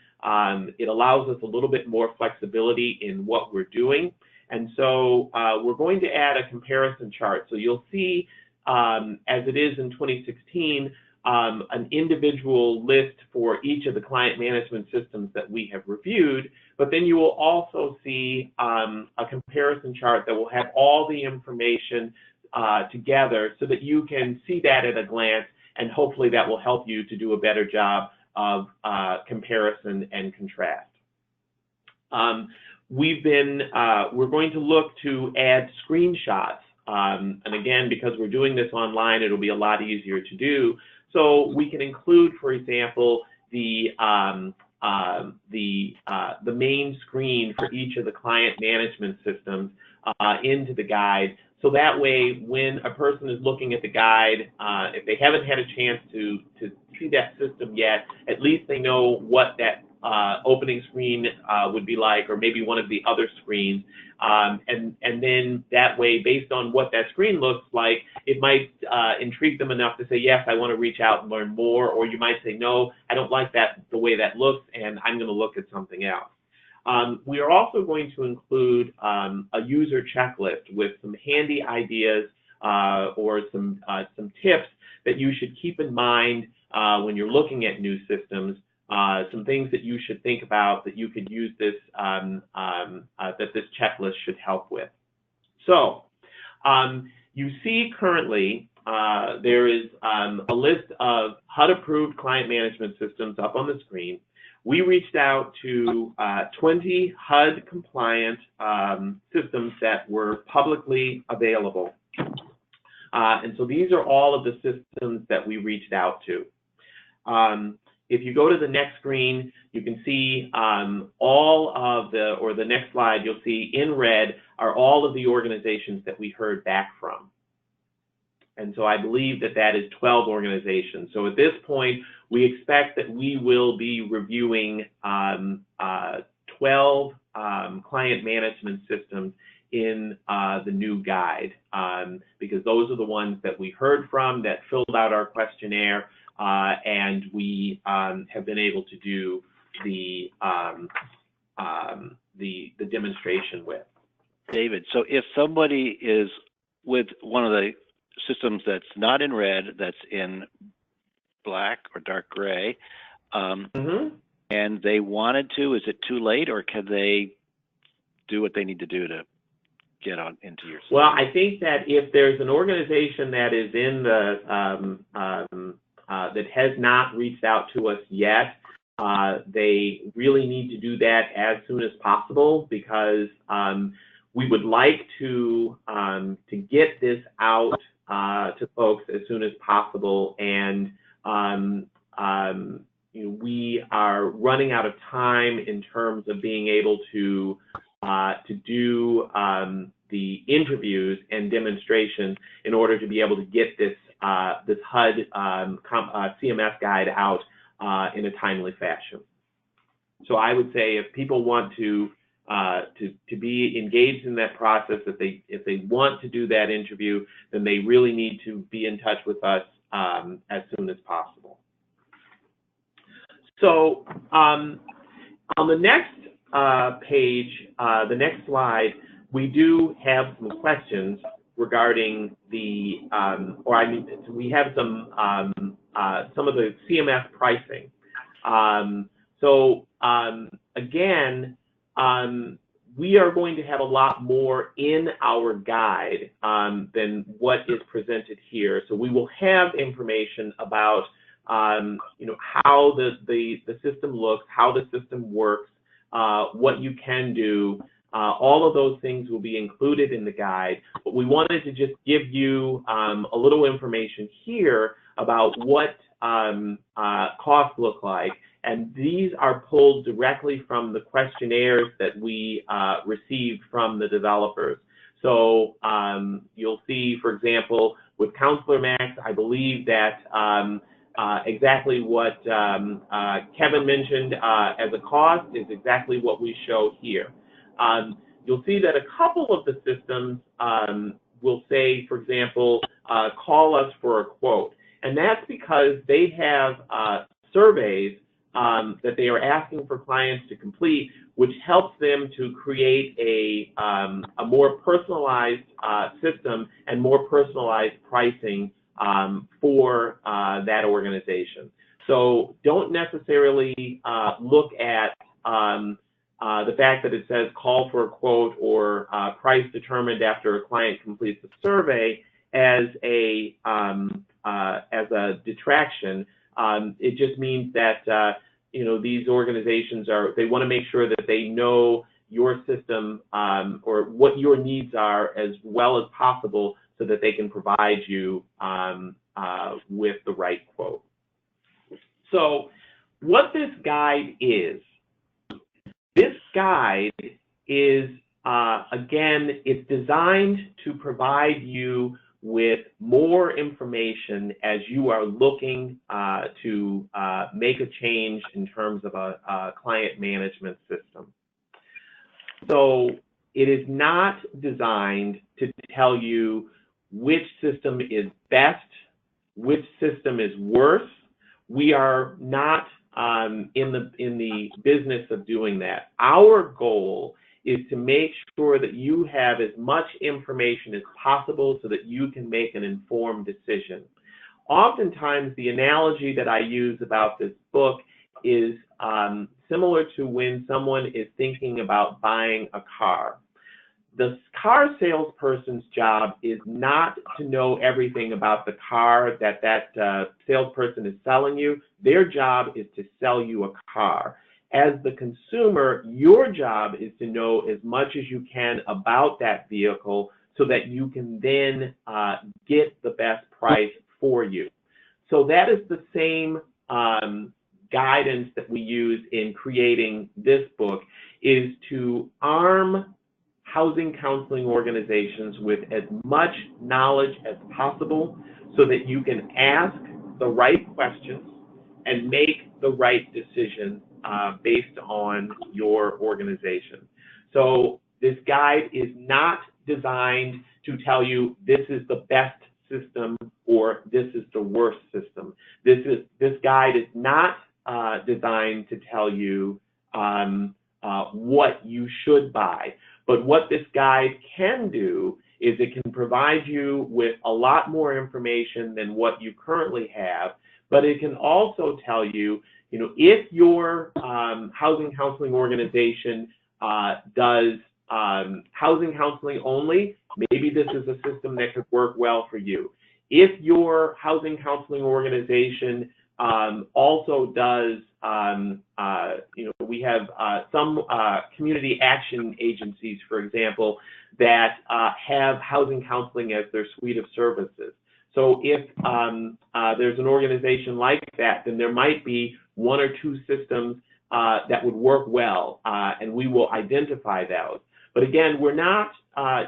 it allows us a little bit more flexibility in what we're doing. And so we're going to add a comparison chart. So you'll see, as it is in 2016, an individual list for each of the client management systems that we have reviewed, but then you will also see a comparison chart that will have all the information together so that you can see that at a glance, and hopefully that will help you to do a better job of comparison and contrast. We're going to look to add screenshots. And again, because we're doing this online, it'll be a lot easier to do. So we can include, for example, the main screen for each of the client management systems into the guide. So that way, when a person is looking at the guide, if they haven't had a chance to see that system yet, at least they know what that opening screen would be like, or maybe one of the other screens. And then that way, based on what that screen looks like, it might intrigue them enough to say, yes, I want to reach out and learn more, or you might say, no, I don't like the way that looks, and I'm going to look at something else. We are also going to include a user checklist with some handy ideas or some tips that you should keep in mind when you're looking at new systems. Some things that you should think about that you could use this, that this checklist should help with. So you see currently there is a list of HUD-approved client management systems up on the screen. We reached out to 20 HUD-compliant systems that were publicly available. And so these are all of the systems that we reached out to. If you go to the next screen, you can see all of the next slide, you'll see in red are all of the organizations that we heard back from. And so I believe that that is 12 organizations. So at this point, we expect that we will be reviewing 12 client management systems in the new guide, because those are the ones that we heard from that filled out our questionnaire, and we have been able to do the demonstration with. David, so if somebody is with one of the systems that's not in red, that's in black or dark gray, and they wanted to, is it too late, or can they do what they need to do to get on into your system? Well, I think that if there's an organization that is in the that has not reached out to us yet, they really need to do that as soon as possible, because we would like to get this out to folks as soon as possible, and we are running out of time in terms of being able to do the interviews and demonstrations in order to be able to get this this HUD CMS guide out in a timely fashion. So I would say if people want to be engaged in that process, if they want to do that interview, then they really need to be in touch with us as soon as possible. So on the next page, the next slide, we do have some questions regarding the, we have some of the CMS pricing. Again, we are going to have a lot more in our guide than what is presented here. So we will have information about how the system looks, how the system works, what you can do. All of those things will be included in the guide, but we wanted to just give you a little information here about what costs look like, and these are pulled directly from the questionnaires that we received from the developers. So you'll see, for example, with Councilor Max, I believe that exactly what Kevin mentioned as a cost is exactly what we show here. You'll see that a couple of the systems will say, for example, call us for a quote. And that's because they have surveys that they are asking for clients to complete, which helps them to create a more personalized system and more personalized pricing for that organization. So don't necessarily look at the fact that it says call for a quote or price determined after a client completes the survey as a detraction. It just means that these organizations they want to make sure that they know your system or what your needs are as well as possible, so that they can provide you with the right quote. So what this guide is again, it's designed to provide you with more information as you are looking to make a change in terms of a client management system. So it is not designed to tell you which system is best, which system is worse. We are not in the business of doing that. Our goal is to make sure that you have as much information as possible so that you can make an informed decision. Oftentimes, the analogy that I use about this book is similar to when someone is thinking about buying a car. The car salesperson's job is not to know everything about the car that salesperson is selling you. Their job is to sell you a car. As the consumer, your job is to know as much as you can about that vehicle so that you can then get the best price for you. So that is the same guidance that we use in creating this book, is to arm housing counseling organizations with as much knowledge as possible so that you can ask the right questions and make the right decision based on your organization. So This guide is not designed to tell you this is the best system or this is the worst system. This guide is not designed to tell you what you should buy. But what this guide can do is it can provide you with a lot more information than what you currently have, but it can also tell you, if your housing counseling organization does housing counseling only, maybe this is a system that could work well for you. If your housing counseling organization also does, we have some community action agencies, for example, that have housing counseling as their suite of services. So if there's an organization like that, then there might be one or two systems that would work well, and we will identify those. But again, we're not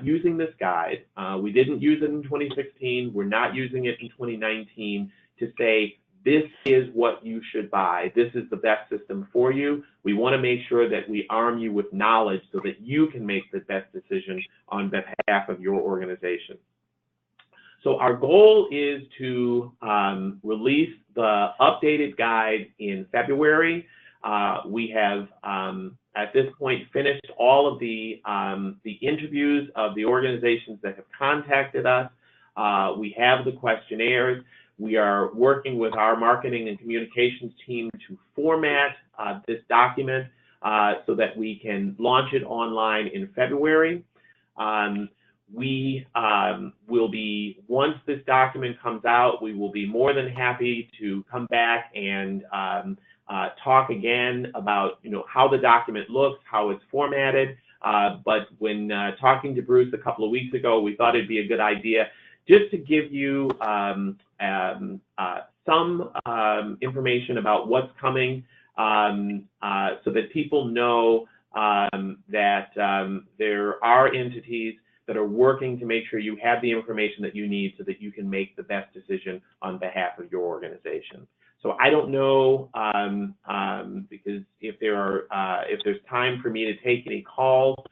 using this guide. We didn't use it in 2016. We're not using it in 2019 to say, this is what you should buy. This is the best system for you. We want to make sure that we arm you with knowledge so that you can make the best decision on behalf of your organization. So our goal is to release the updated guide in February. We have, at this point, finished all of the interviews of the organizations that have contacted us. We have the questionnaires. We are working with our marketing and communications team to format this document so that we can launch it online in February. We will be, once this document comes out, we will be more than happy to come back and talk again about how the document looks, how it's formatted. But when talking to Bruce a couple of weeks ago, we thought it'd be a good idea just to give you some information about what's coming, so that people know that there are entities that are working to make sure you have the information that you need so that you can make the best decision on behalf of your organization. So I don't know, because if there's time for me to take any calls,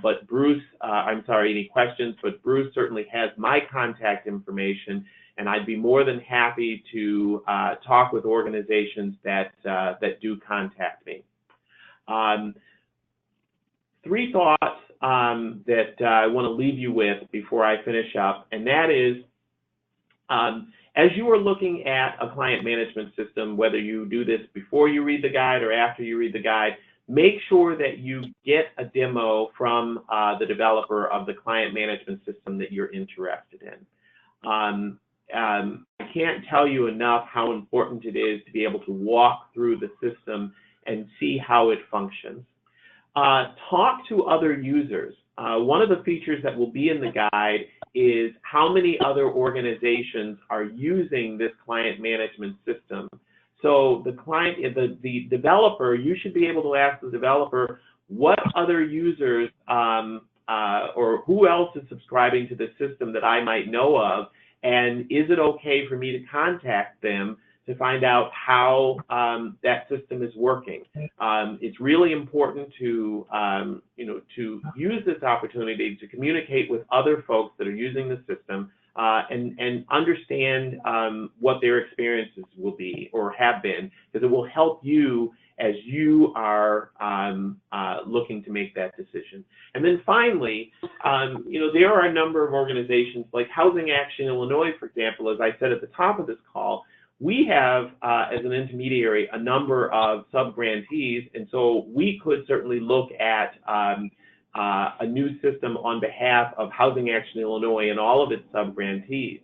but Bruce, any questions, but Bruce certainly has my contact information, and I'd be more than happy to talk with organizations that do contact me. 3 thoughts that I want to leave you with before I finish up, and that is, as you are looking at a client management system, whether you do this before you read the guide or after you read the guide, make sure that you get a demo from the developer of the client management system that you're interested in. I can't tell you enough how important it is to be able to walk through the system and see how it functions. Talk to other users. One of the features that will be in the guide is how many other organizations are using this client management system. So the developer, you should be able to ask the developer what other users or who else is subscribing to the system that I might know of, and is it okay for me to contact them to find out how that system is working. It's really important to to use this opportunity to communicate with other folks that are using the system and understand what their experiences will be or have been, because it will help you as you are looking to make that decision. And then finally, there are a number of organizations like Housing Action Illinois, for example, as I said at the top of this call. We have, as an intermediary, a number of sub-grantees, and so we could certainly look at a new system on behalf of Housing Action Illinois and all of its sub-grantees.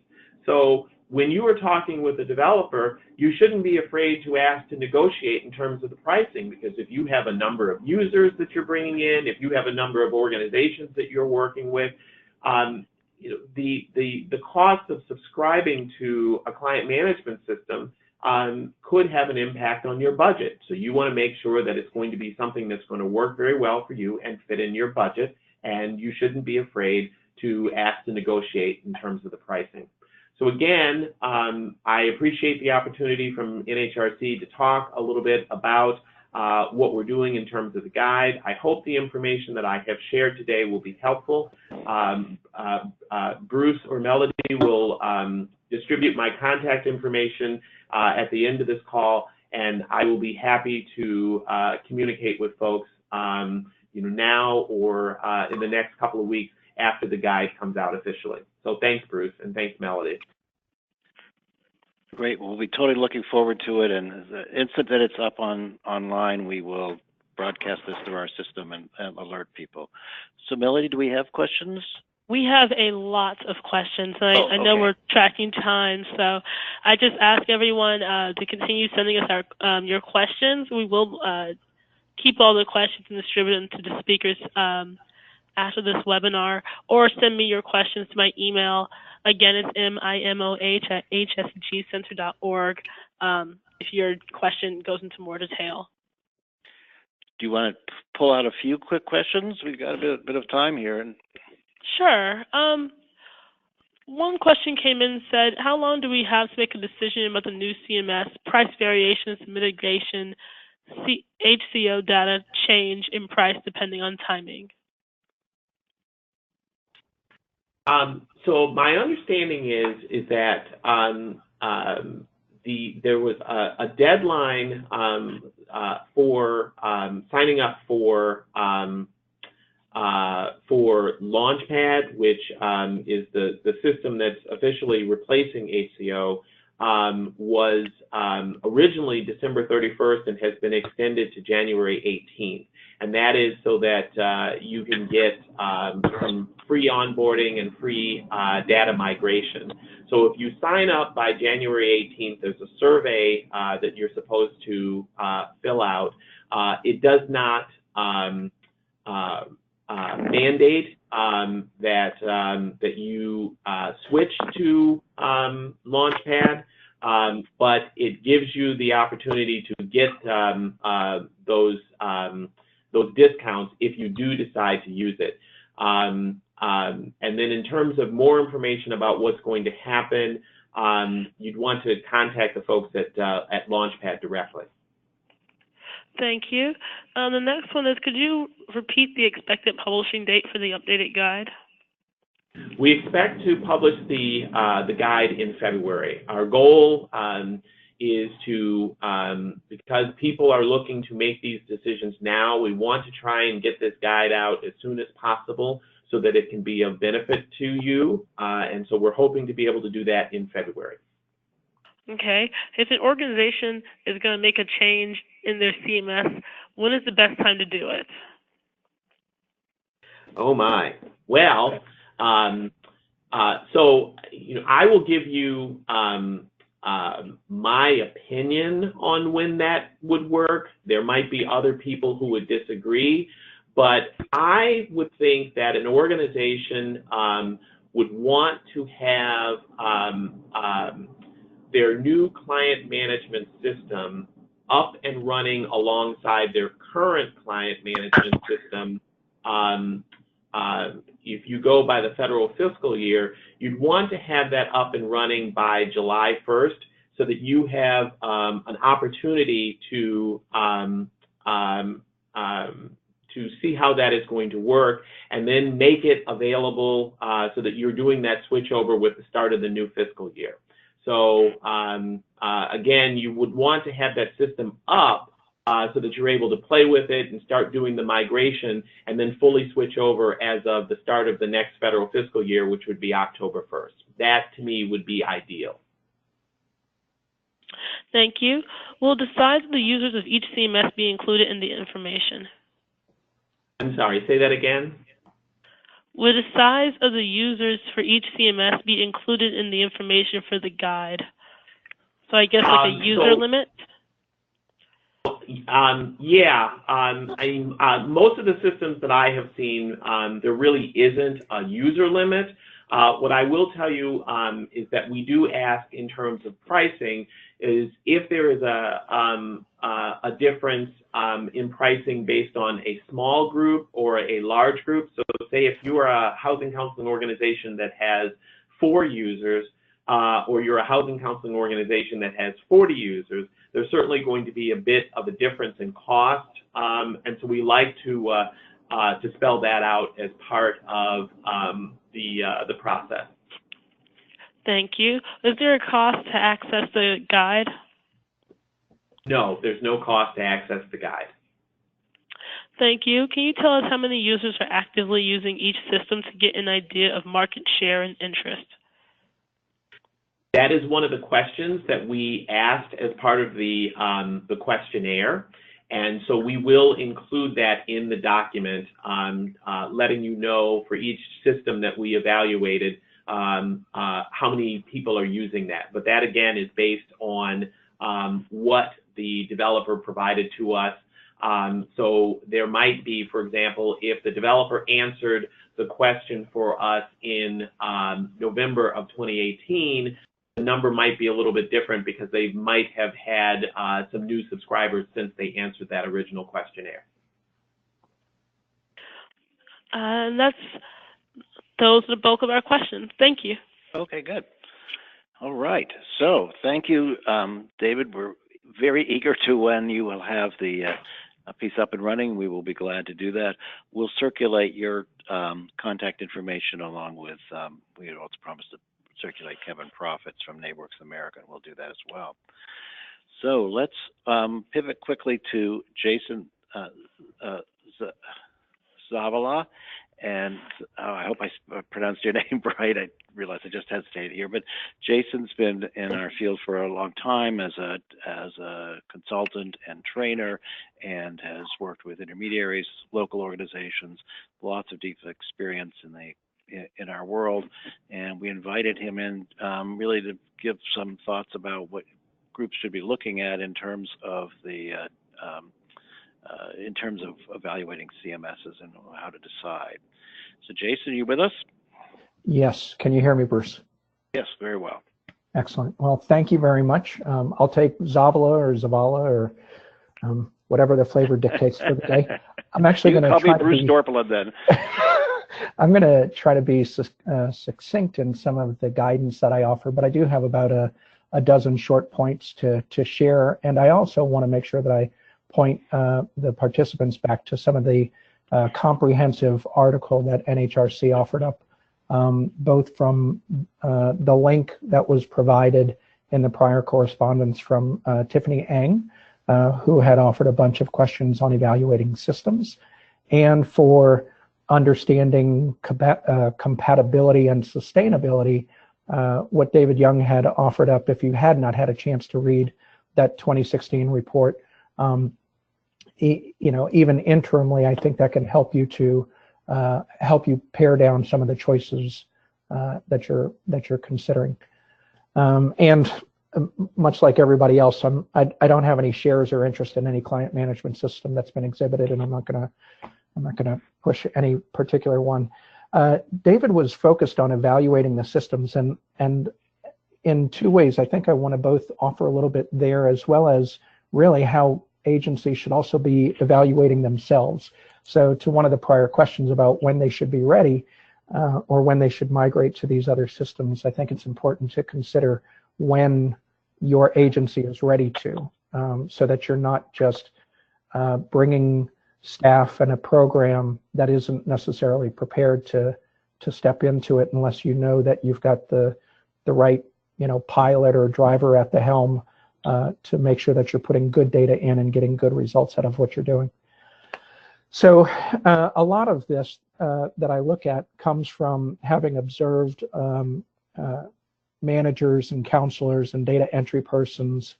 So when you are talking with a developer, you shouldn't be afraid to ask to negotiate in terms of the pricing, because if you have a number of users that you're bringing in, if you have a number of organizations that you're working with, the cost of subscribing to a client management system could have an impact on your budget. So you want to make sure that it's going to be something that's going to work very well for you and fit in your budget, and you shouldn't be afraid to ask to negotiate in terms of the pricing. So again, I appreciate the opportunity from NHRC to talk a little bit about what we're doing in terms of the guide. I hope the information that I have shared today will be helpful. Bruce or Melody will distribute my contact information at the end of this call, and I will be happy to communicate with folks now or in the next couple of weeks after the guide comes out officially. So thanks, Bruce, and thanks, Melody. Great. We'll be totally looking forward to it, and the instant that it's up online, we will broadcast this through our system and alert people. So, Melody, do we have questions? We have a lot of questions. I know okay. we're tracking time, so I just ask everyone to continue sending us your questions. We will keep all the questions and distribute them to the speakers after this webinar, or send me your questions to my email. Again, it's mimoh@hsgcenter.org if your question goes into more detail. Do you want to pull out a few quick questions? We've got a bit of time here. Sure. One question came in and said, how long do we have to make a decision about the new CMS, price variations, mitigation, HCO data change in price depending on timing? So my understanding is that there was a deadline for signing up for Launchpad, which is the system that's officially replacing HCO, was originally December 31st and has been extended to January 18th. And that is so that you can get some free onboarding and free data migration. So if you sign up by January 18th, there's a survey that you're supposed to fill out. It does not mandate that you switch to Launchpad, but it gives you the opportunity to get those discounts if you do decide to use it. And then in terms of more information about what's going to happen, you'd want to contact the folks at Launchpad directly. Thank you. The next one is, could you repeat the expected publishing date for the updated guide? We expect to publish the guide in February. Our goal is to, because people are looking to make these decisions now, we want to try and get this guide out as soon as possible so that it can be of benefit to you. And so we're hoping to be able to do that in February. Okay. If an organization is going to make a change in their CMS, when is the best time to do it? Oh my. Well, so I will give you my opinion on when that would work. There might be other people who would disagree, but I would think that an organization would want to have their new client management system up and running alongside their current client management system. If you go by the federal fiscal year, you'd want to have that up and running by July 1st so that you have an opportunity to see how that is going to work and then make it available so that you're doing that switch over with the start of the new fiscal year. So again, you would want to have that system up so that you're able to play with it and start doing the migration and then fully switch over as of the start of the next federal fiscal year, which would be October 1st. That, to me, would be ideal. Thank you. Will the size of the users of each CMS be included in the information? I'm sorry, say that again? Will the size of the users for each CMS be included in the information for the guide? So I guess like a user limit? Most of the systems that I have seen, there really isn't a user limit. What I will tell you is that we do ask in terms of pricing is if there is a difference in pricing based on a small group or a large group. So say if you are a housing counseling organization that has 4 users or you're a housing counseling organization that has 40 users, there's certainly going to be a bit of a difference in cost, and so we like to spell that out as part of the process. Thank you. Is there a cost to access the guide? No, there's no cost to access the guide. Thank you. Can you tell us how many users are actively using each system to get an idea of market share and interest? That is one of the questions that we asked as part of the questionnaire. And so we will include that in the document, letting you know for each system that we evaluated how many people are using that. But that, again, is based on what the developer provided to us. So there might be, for example, if the developer answered the question for us in November of 2018, the number might be a little bit different because they might have had some new subscribers since they answered that original questionnaire. Those are the bulk of our questions. Thank you. Okay, good. All right. So thank you, David. We're very eager to when you will have the piece up and running. We will be glad to do that. We'll circulate your contact information along with, we had also promised to circulate Kevin Profits from NeighborWorks America, and we'll do that as well. So let's pivot quickly to Jason Zavala. And I hope I pronounced your name right. I realize I just hesitated here, but Jason's been in our field for a long time as a consultant and trainer, and has worked with intermediaries, local organizations, lots of deep experience in our world. And we invited him in really to give some thoughts about what groups should be looking at in terms of evaluating CMSs and how to decide. So Jason, are you with us? Yes. Can you hear me, Bruce? Yes, very well. Excellent. Well, thank you very much. I'll take Zavala or Zavala or whatever the flavor dictates for the day. I'm actually going to try Bruce Dorpelin then. I'm going to try to be succinct in some of the guidance that I offer, but I do have about a dozen short points to share. And I also want to make sure that I point the participants back to some of the comprehensive article that NHRC offered up, both from the link that was provided in the prior correspondence from Tiffany Ang, who had offered a bunch of questions on evaluating systems, and for understanding compatibility and sustainability, what David Young had offered up. If you had not had a chance to read that 2016 report, even interimly, I think that can help you to help you pare down some of the choices that you're considering. And much like everybody else, I don't have any shares or interest in any client management system that's been exhibited, and I'm not gonna push any particular one. David was focused on evaluating the systems, and in two ways. I think I want to both offer a little bit there, as well as really how agencies should also be evaluating themselves. So to one of the prior questions about when they should be ready or when they should migrate to these other systems, I think it's important to consider when your agency is ready to, so that you're not just bringing staff and a program that isn't necessarily prepared to step into it unless you know that you've got the right pilot or driver at the helm to make sure that you're putting good data in and getting good results out of what you're doing. So a lot of this that I look at comes from having observed managers and counselors and data entry persons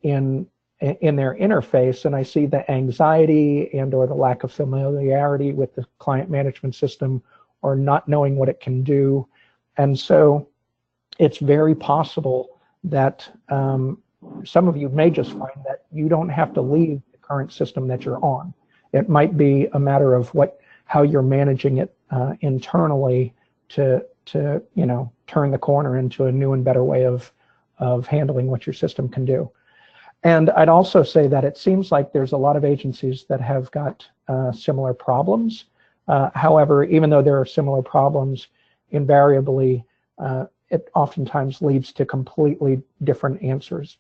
in their interface, and I see the anxiety and or the lack of familiarity with the client management system, or not knowing what it can do. And so it's very possible that some of you may just find that you don't have to leave the current system that you're on. It might be a matter of how you're managing it internally to turn the corner into a new and better way of handling what your system can do. And I'd also say that it seems like there's a lot of agencies that have got similar problems. However, even though there are similar problems, invariably, it oftentimes leads to completely different answers.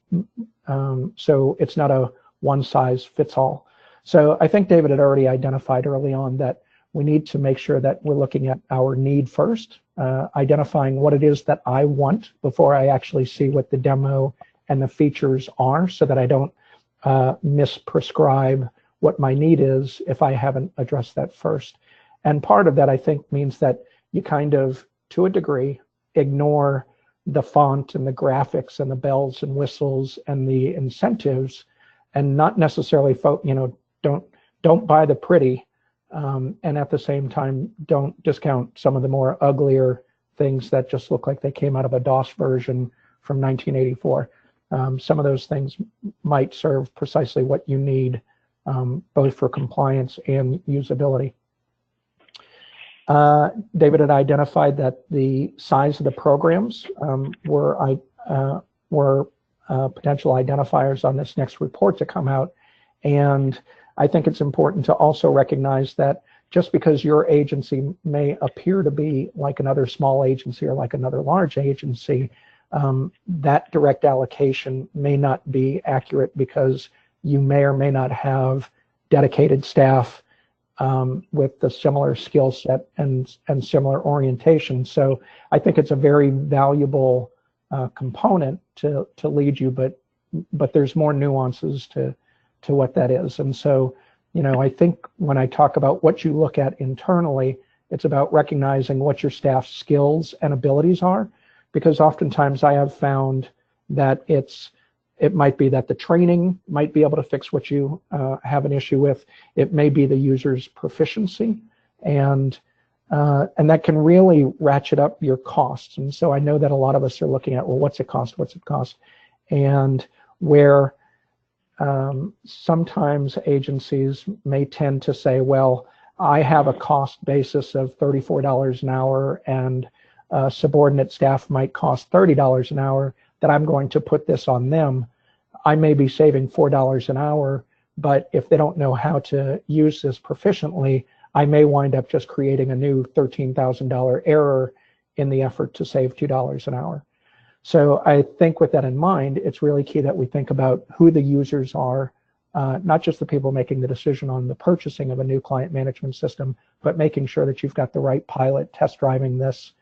So it's not a one size fits all. So I think David had already identified early on that we need to make sure that we're looking at our need first, identifying what it is that I want before I actually see what the demo and the features are, so that I don't misprescribe what my need is if I haven't addressed that first. And part of that, I think, means that you kind of, to a degree, ignore the font and the graphics and the bells and whistles and the incentives, and not necessarily, don't buy the pretty, and at the same time, don't discount some of the more uglier things that just look like they came out of a DOS version from 1984. Some of those things might serve precisely what you need, both for compliance and usability. David had identified that the size of the programs were potential identifiers on this next report to come out. And I think it's important to also recognize that just because your agency may appear to be like another small agency or like another large agency, that direct allocation may not be accurate, because you may or may not have dedicated staff with the similar skill set and similar orientation. So I think it's a very valuable component to lead you, but there's more nuances to what that is. And so, I think when I talk about what you look at internally, it's about recognizing what your staff's skills and abilities are, because oftentimes I have found that it might be that the training might be able to fix what you have an issue with. It may be the user's proficiency, and that can really ratchet up your costs. And so I know that a lot of us are looking at, well, what's it cost? What's it cost? And where sometimes agencies may tend to say, well, I have a cost basis of $34 an hour, and subordinate staff might cost $30 an hour, that I'm going to put this on them. I may be saving $4 an hour, but if they don't know how to use this proficiently, I may wind up just creating a new $13,000 error in the effort to save $2 an hour. So I think with that in mind, it's really key that we think about who the users are, not just the people making the decision on the purchasing of a new client management system, but making sure that you've got the right pilot test driving this.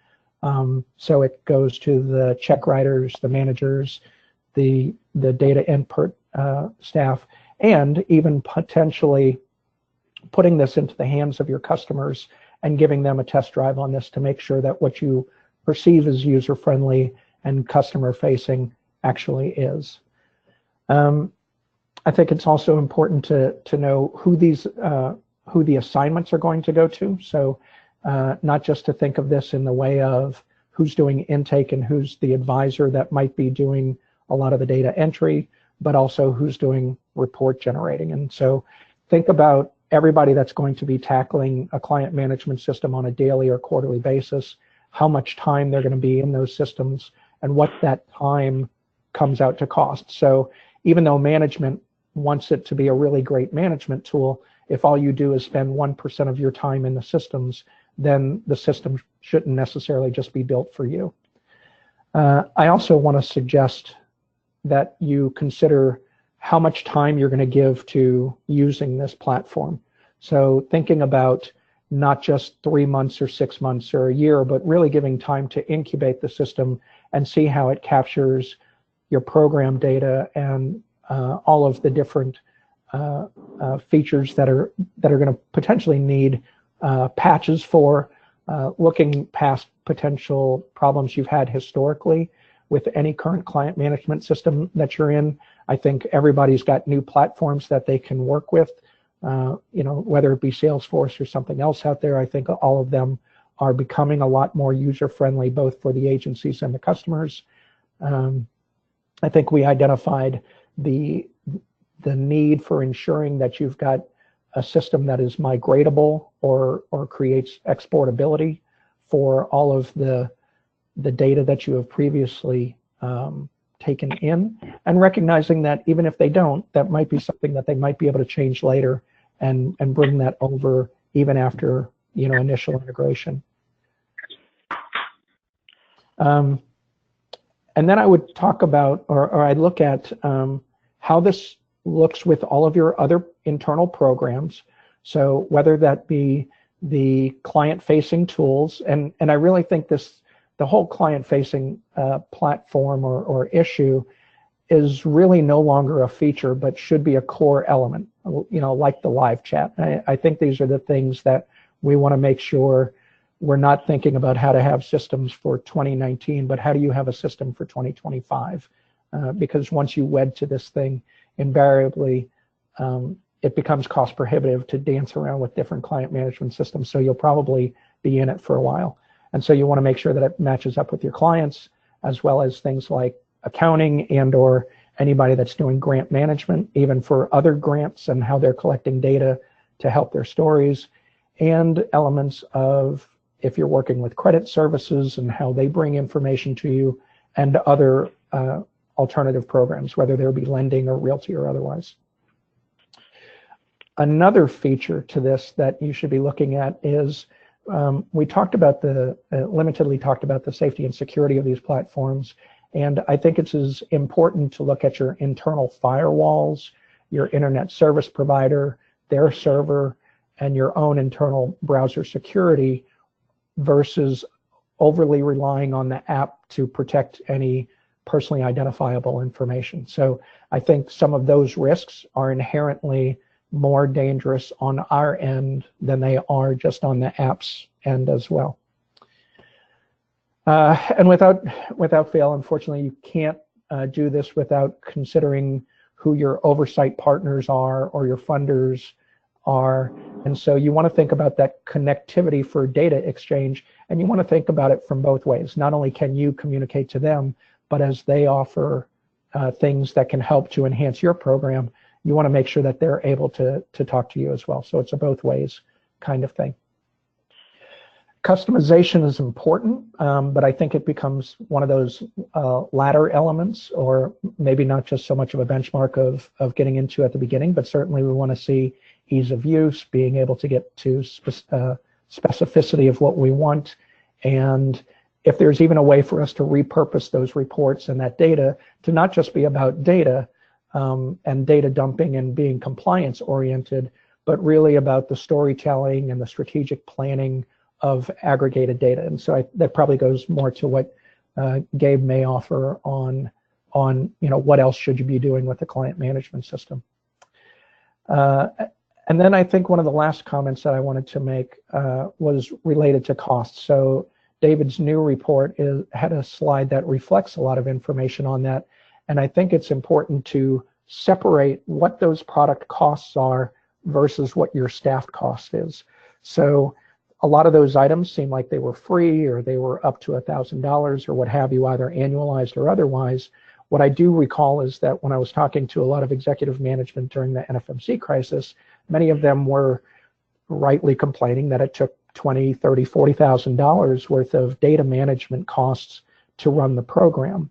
So it goes to the check writers, the managers, the data input staff, and even potentially putting this into the hands of your customers and giving them a test drive on this to make sure that what you perceive as user-friendly and customer-facing actually is. I think it's also important to know who the assignments are going to go to. So not just to think of this in the way of who's doing intake and who's the advisor that might be doing a lot of the data entry, but also who's doing report generating. And so think about everybody that's going to be tackling a client management system on a daily or quarterly basis, how much time they're going to be in those systems, and what that time comes out to cost. So even though management wants it to be a really great management tool, if all you do is spend 1% of your time in the systems, then the system shouldn't necessarily just be built for you. I also want to suggest that you consider how much time you're going to give to using this platform. So thinking about not just 3 months or 6 months or a year, but really giving time to incubate the system and see how it captures your program data and all of the different features that are going to potentially need patches for, looking past potential problems you've had historically with any current client management system that you're in. I think everybody's got new platforms that they can work with, whether it be Salesforce or something else out there. I think all of them are becoming a lot more user-friendly, both for the agencies and the customers. I think we identified the need for ensuring that you've got a system that is migratable or creates exportability for all of the data that you have previously taken in, and recognizing that even if they don't, that might be something that they might be able to change later and bring that over even after initial integration. And then I would talk about, or I'd look at how this looks with all of your other internal programs. So whether that be the client-facing tools, and I really think the whole client-facing platform or issue is really no longer a feature, but should be a core element, like the live chat. I think these are the things that we want to make sure we're not thinking about how to have systems for 2019, but how do you have a system for 2025? Because once you wed to this thing, invariably, it becomes cost prohibitive to dance around with different client management systems. So you'll probably be in it for a while. And so you want to make sure that it matches up with your clients, as well as things like accounting and or anybody that's doing grant management, even for other grants and how they're collecting data to help their stories, and elements of if you're working with credit services and how they bring information to you, and other alternative programs, whether there be lending or realty or otherwise. Another feature to this that you should be looking at is we talked about limitedly talked about the safety and security of these platforms. And I think it's as important to look at your internal firewalls, your internet service provider, their server, and your own internal browser security versus overly relying on the app to protect any personally identifiable information. So I think some of those risks are inherently more dangerous on our end than they are just on the app's end as well. And without fail, unfortunately, you can't do this without considering who your oversight partners are or your funders are. And so you want to think about that connectivity for data exchange, and you want to think about it from both ways. Not only can you communicate to them, but as they offer things that can help to enhance your program, you want to make sure that they're able to talk to you as well. So it's a both ways kind of thing. Customization is important, but I think it becomes one of those latter elements, or maybe not just so much of a benchmark of getting into at the beginning, but certainly we want to see ease of use, being able to get to specificity of what we want, and if there's even a way for us to repurpose those reports and that data to not just be about data and data dumping and being compliance oriented, but really about the storytelling and the strategic planning of aggregated data. And so that probably goes more to what Gabe may offer on what else should you be doing with the client management system. And then I think one of the last comments that I wanted to make was related to costs. So David's new report had a slide that reflects a lot of information on that. And I think it's important to separate what those product costs are versus what your staff cost is. So a lot of those items seem like they were free, or they were up to $1,000 or what have you, either annualized or otherwise. What I do recall is that when I was talking to a lot of executive management during the NFMC crisis, many of them were rightly complaining that it took $20,000, $30,000, $40,000 worth of data management costs to run the program.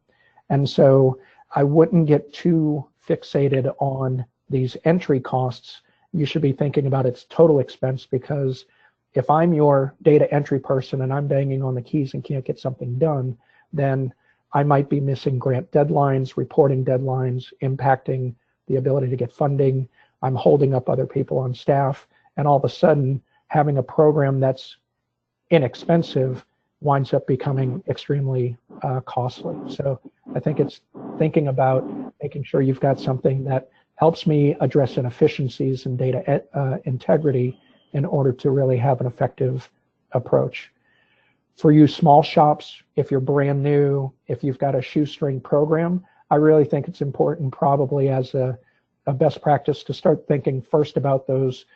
And so I wouldn't get too fixated on these entry costs. You should be thinking about its total expense, because if I'm your data entry person and I'm banging on the keys and can't get something done, then I might be missing grant deadlines, reporting deadlines, impacting the ability to get funding. I'm holding up other people on staff, and all of a sudden having a program that's inexpensive winds up becoming extremely costly. So I think it's thinking about making sure you've got something that helps me address inefficiencies and data integrity in order to really have an effective approach. For you small shops, if you're brand new, if you've got a shoestring program, I really think it's important, probably as a best practice, to start thinking first about those,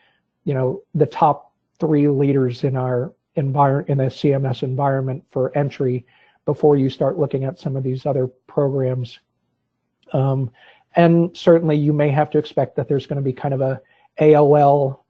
the top 3 leaders in our in the CMS environment for entry before you start looking at some of these other programs. And certainly you may have to expect that there's going to be kind of a AOL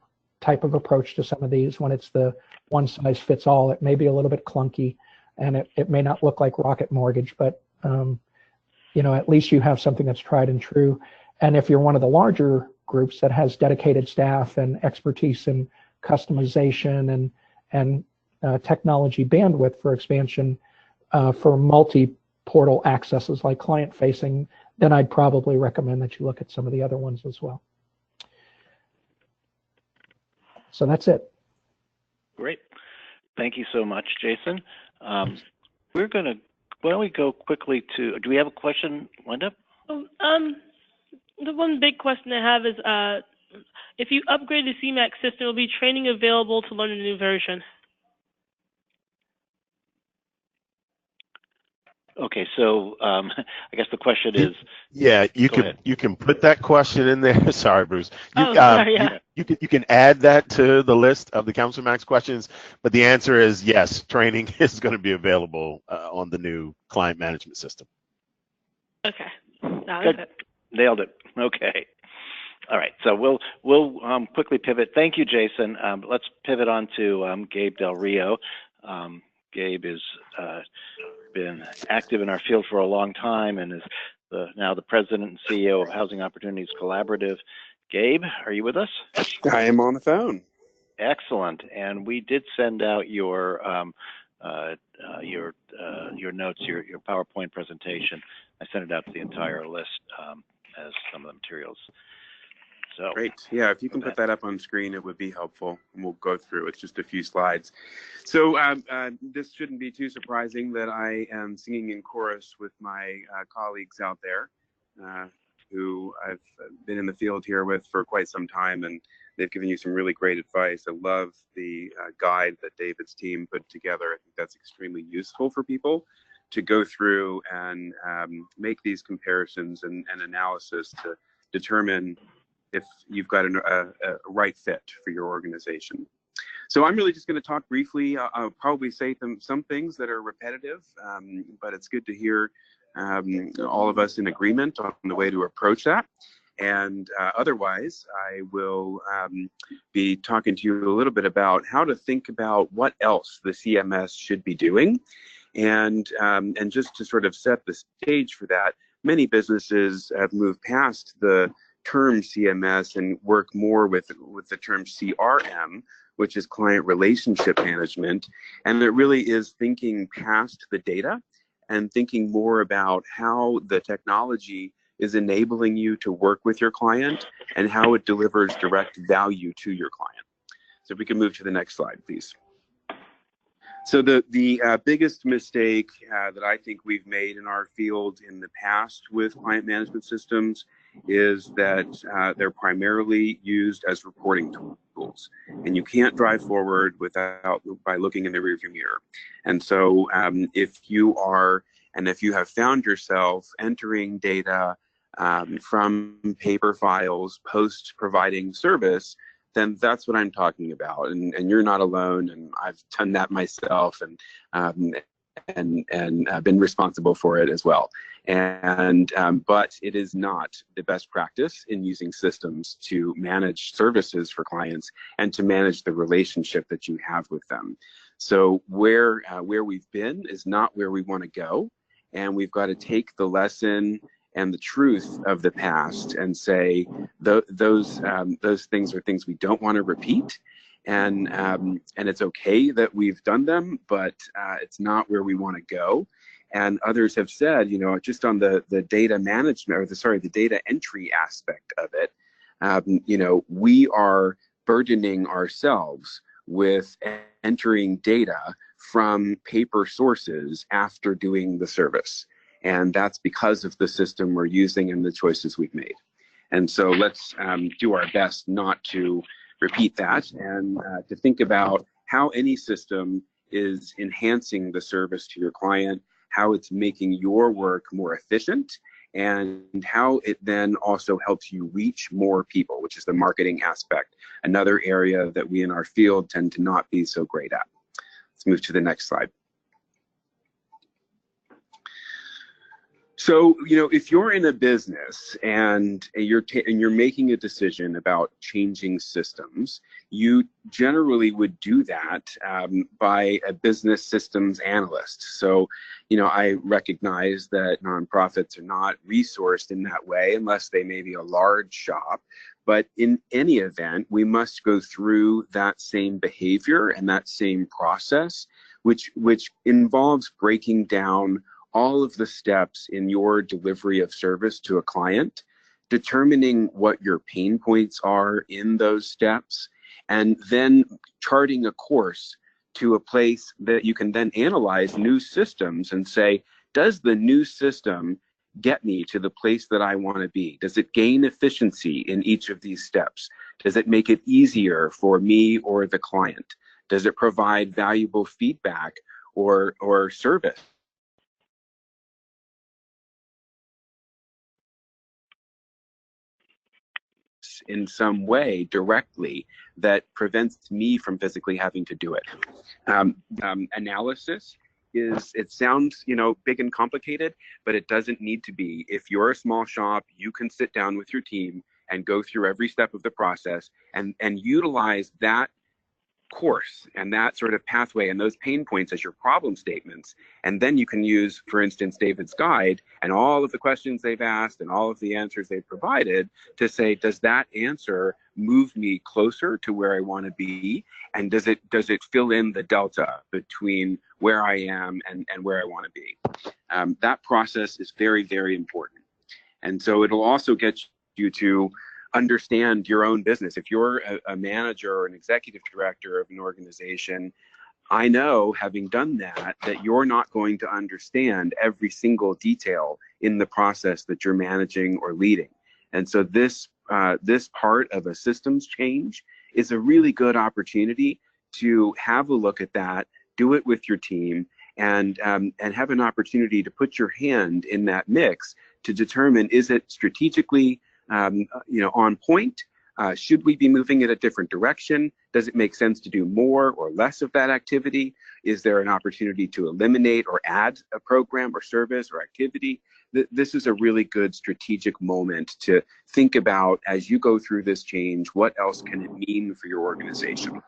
type of approach to some of these. When it's the one size fits all, it may be a little bit clunky, and it may not look like Rocket Mortgage, but at least you have something that's tried and true. And if you're one of the larger groups that has dedicated staff and expertise in customization and technology bandwidth for expansion for multi-portal accesses like client-facing, then I'd probably recommend that you look at some of the other ones as well. So that's it. Great. Thank you so much, Jason. Why don't we go quickly to, do we have a question, Linda? Oh, the one big question I have is, if you upgrade the CMAX system, will be training available to learn a new version? Okay, so I guess the question is. Yeah, you can put that question in there. Sorry, Bruce. Sorry, yeah. You can add that to the list of the Council Max questions, but the answer is yes. Training is going to be available on the new client management system. Okay, that Good. was it. Nailed it. Okay. All right, so we'll quickly pivot. Thank you, Jason. Let's pivot on to Gabe Del Rio. Gabe has been active in our field for a long time and is now the president and CEO of Housing Opportunities Collaborative. Gabe, are you with us? I am on the phone. Excellent. And we did send out your notes, your PowerPoint presentation. I sent it out to the entire list as some of the materials. So great. Yeah, if you can put that up on screen, it would be helpful. And we'll go through it, just a few slides. So this shouldn't be too surprising that I am singing in chorus with my colleagues out there who I've been in the field here with for quite some time, and they've given you some really great advice. I love the guide that David's team put together. I think that's extremely useful for people to go through and make these comparisons and analysis to determine if you've got a right fit for your organization. So I'm really just going to talk briefly. I'll probably say some things that are repetitive, but it's good to hear all of us in agreement on the way to approach that. And otherwise, I will be talking to you a little bit about how to think about what else the CMS should be doing. And just to sort of set the stage for that, many businesses have moved past the term CMS and work more with the term CRM, which is client relationship management. And it really is thinking past the data and thinking more about how the technology is enabling you to work with your client and how it delivers direct value to your client. So if we can move to the next slide, please. So the biggest mistake that I think we've made in our field in the past with client management systems is that they're primarily used as reporting tools, and you can't drive forward by looking in the rearview mirror. And so if you have found yourself entering data from paper files post providing service, then that's what I'm talking about. And you're not alone, and I've done that myself, and I've been responsible for it as well. But it is not the best practice in using systems to manage services for clients and to manage the relationship that you have with them. So where we've been is not where we want to go, and we've got to take the lesson and the truth of the past and say those things are things we don't want to repeat, and it's okay that we've done them, but it's not where we want to go. And others have said, just on the data management, or the data entry aspect of it, we are burdening ourselves with entering data from paper sources after doing the service. And that's because of the system we're using and the choices we've made. And so let's do our best not to repeat that, and to think about how any system is enhancing the service to your client, how it's making your work more efficient, and how it then also helps you reach more people, which is the marketing aspect, another area that we in our field tend to not be so great at. Let's move to the next slide. So, if you're in a business and you're making a decision about changing systems, you generally would do that by a business systems analyst. So, I recognize that nonprofits are not resourced in that way unless they may be a large shop. But in any event, we must go through that same behavior and that same process, which involves breaking down all of the steps in your delivery of service to a client, determining what your pain points are in those steps, and then charting a course to a place that you can then analyze new systems and say, does the new system get me to the place that I want to be? Does it gain efficiency in each of these steps? Does it make it easier for me or the client? Does it provide valuable feedback or service in some way directly that prevents me from physically having to do it? Analysis is, it sounds, big and complicated, but it doesn't need to be. If you're a small shop, you can sit down with your team and go through every step of the process and utilize that course and that sort of pathway and those pain points as your problem statements. And then you can use, for instance, David's guide and all of the questions they've asked and all of the answers they've provided to say, does that answer move me closer to where I want to be? And does it fill in the delta between where I am and where I want to be? That process is very, very important. And so it'll also get you to understand your own business. If you're a manager or an executive director of an organization, I know, having done that you're not going to understand every single detail in the process that you're managing or leading. And so this part of a systems change is a really good opportunity to have a look at that, do it with your team, and have an opportunity to put your hand in that mix to determine, is it strategically on point? Should we be moving in a different direction? Does it make sense to do more or less of that activity? Is there an opportunity to eliminate or add a program or service or activity? This is a really good strategic moment to think about as you go through this change, what else can it mean for your organization?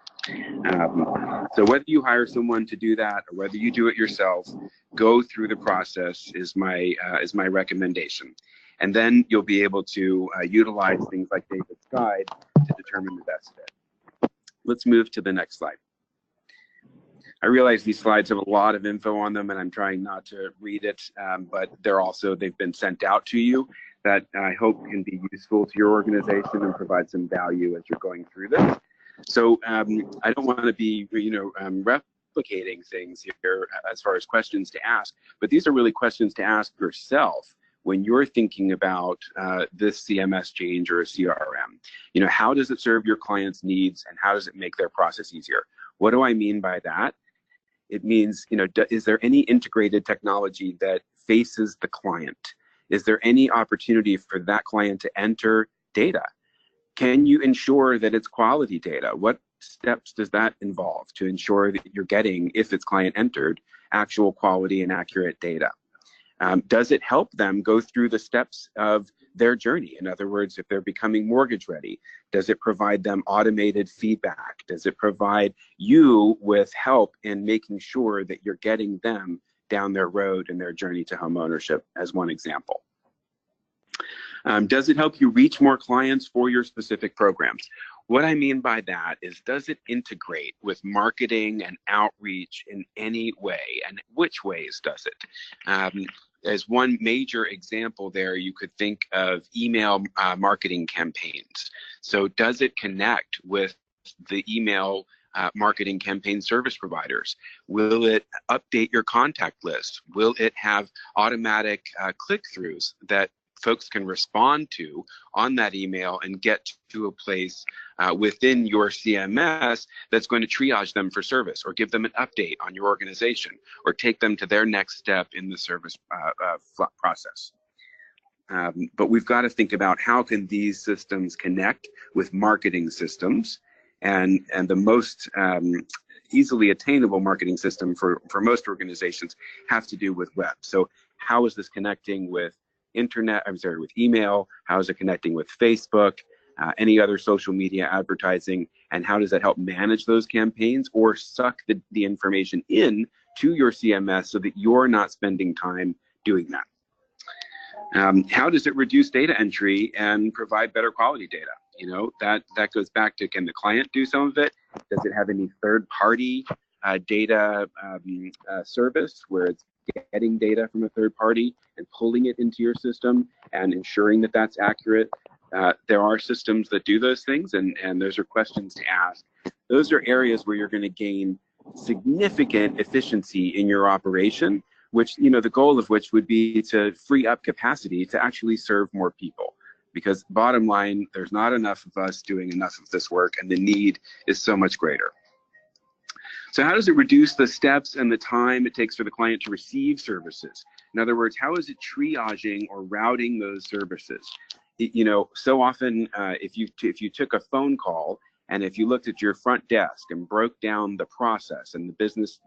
So whether you hire someone to do that or whether you do it yourself, go through the process is my recommendation. And then you'll be able to utilize things like David's guide to determine the best fit. Let's move to the next slide. I realize these slides have a lot of info on them and I'm trying not to read it, but they've been sent out to you that I hope can be useful to your organization and provide some value as you're going through this. So I don't want to be, replicating things here as far as questions to ask, but these are really questions to ask yourself when you're thinking about this CMS change or a CRM. How does it serve your clients' needs and how does it make their process easier? What do I mean by that? It means, is there any integrated technology that faces the client? Is there any opportunity for that client to enter data? Can you ensure that it's quality data? What steps does that involve to ensure that you're getting, if it's client entered, actual quality and accurate data? Does it help them go through the steps of their journey? In other words, if they're becoming mortgage ready, does it provide them automated feedback? Does it provide you with help in making sure that you're getting them down their road in their journey to home ownership, as one example? Does it help you reach more clients for your specific programs? What I mean by that is, does it integrate with marketing and outreach in any way? And which ways does it? As one major example there, you could think of email marketing campaigns. So does it connect with the email marketing campaign service providers? Will it update your contact list? Will it have automatic click-throughs that folks can respond to on that email and get to a place within your CMS that's going to triage them for service or give them an update on your organization or take them to their next step in the service process? But we've got to think about how can these systems connect with marketing systems, and the most easily attainable marketing system for most organizations have to do with web. So how is this connecting with with email? How is it connecting with Facebook, any other social media advertising? And how does that help manage those campaigns or suck the information in to your CMS so that you're not spending time doing that? How does it reduce data entry and provide better quality data? That goes back to, can the client do some of it? Does it have any third-party data service where it's getting data from a third party and pulling it into your system and ensuring that that's accurate. There are systems that do those things, and those are questions to ask. Those are areas where you're going to gain significant efficiency in your operation, which, the goal of which would be to free up capacity to actually serve more people. Because bottom line, there's not enough of us doing enough of this work, and the need is so much greater. So how does it reduce the steps and the time it takes for the client to receive services? In other words, how is it triaging or routing those services? So often, if you took a phone call and if you looked at your front desk and broke down the process and the business,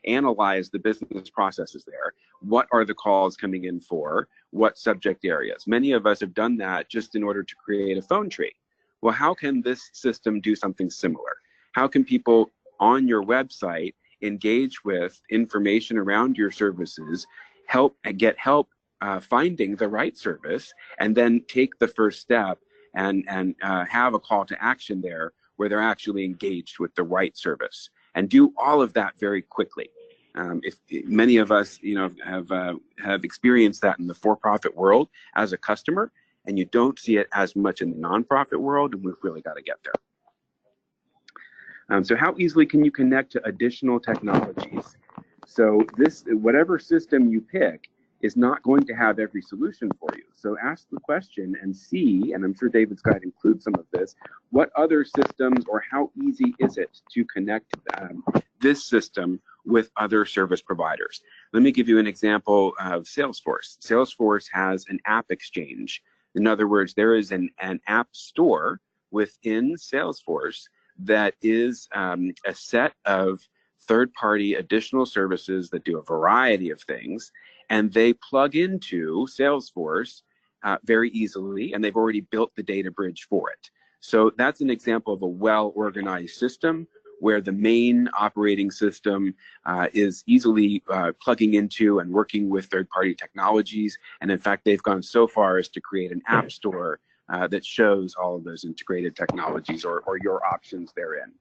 analyzed the business processes there, what are the calls coming in for? What subject areas? Many of us have done that just in order to create a phone tree. Well, how can this system do something similar? How can people on your website engage with information around your services, get help finding the right service, and then take the first step and have a call to action there where they're actually engaged with the right service, and do all of that very quickly. If many of us, have experienced that in the for-profit world as a customer, and you don't see it as much in the nonprofit world, and we've really got to get there. So how easily can you connect to additional technologies? So whatever system you pick is not going to have every solution for you. So ask the question and see, and I'm sure David's guide includes some of this, what other systems, or how easy is it to connect this system with other service providers? Let me give you an example of Salesforce. Salesforce has an app exchange. In other words, there is an app store within Salesforce that is a set of third-party additional services that do a variety of things, and they plug into Salesforce very easily, and they've already built the data bridge for it. So that's an example of a well-organized system where the main operating system is easily plugging into and working with third-party technologies, and in fact, they've gone so far as to create an app store that shows all of those integrated technologies or your options therein.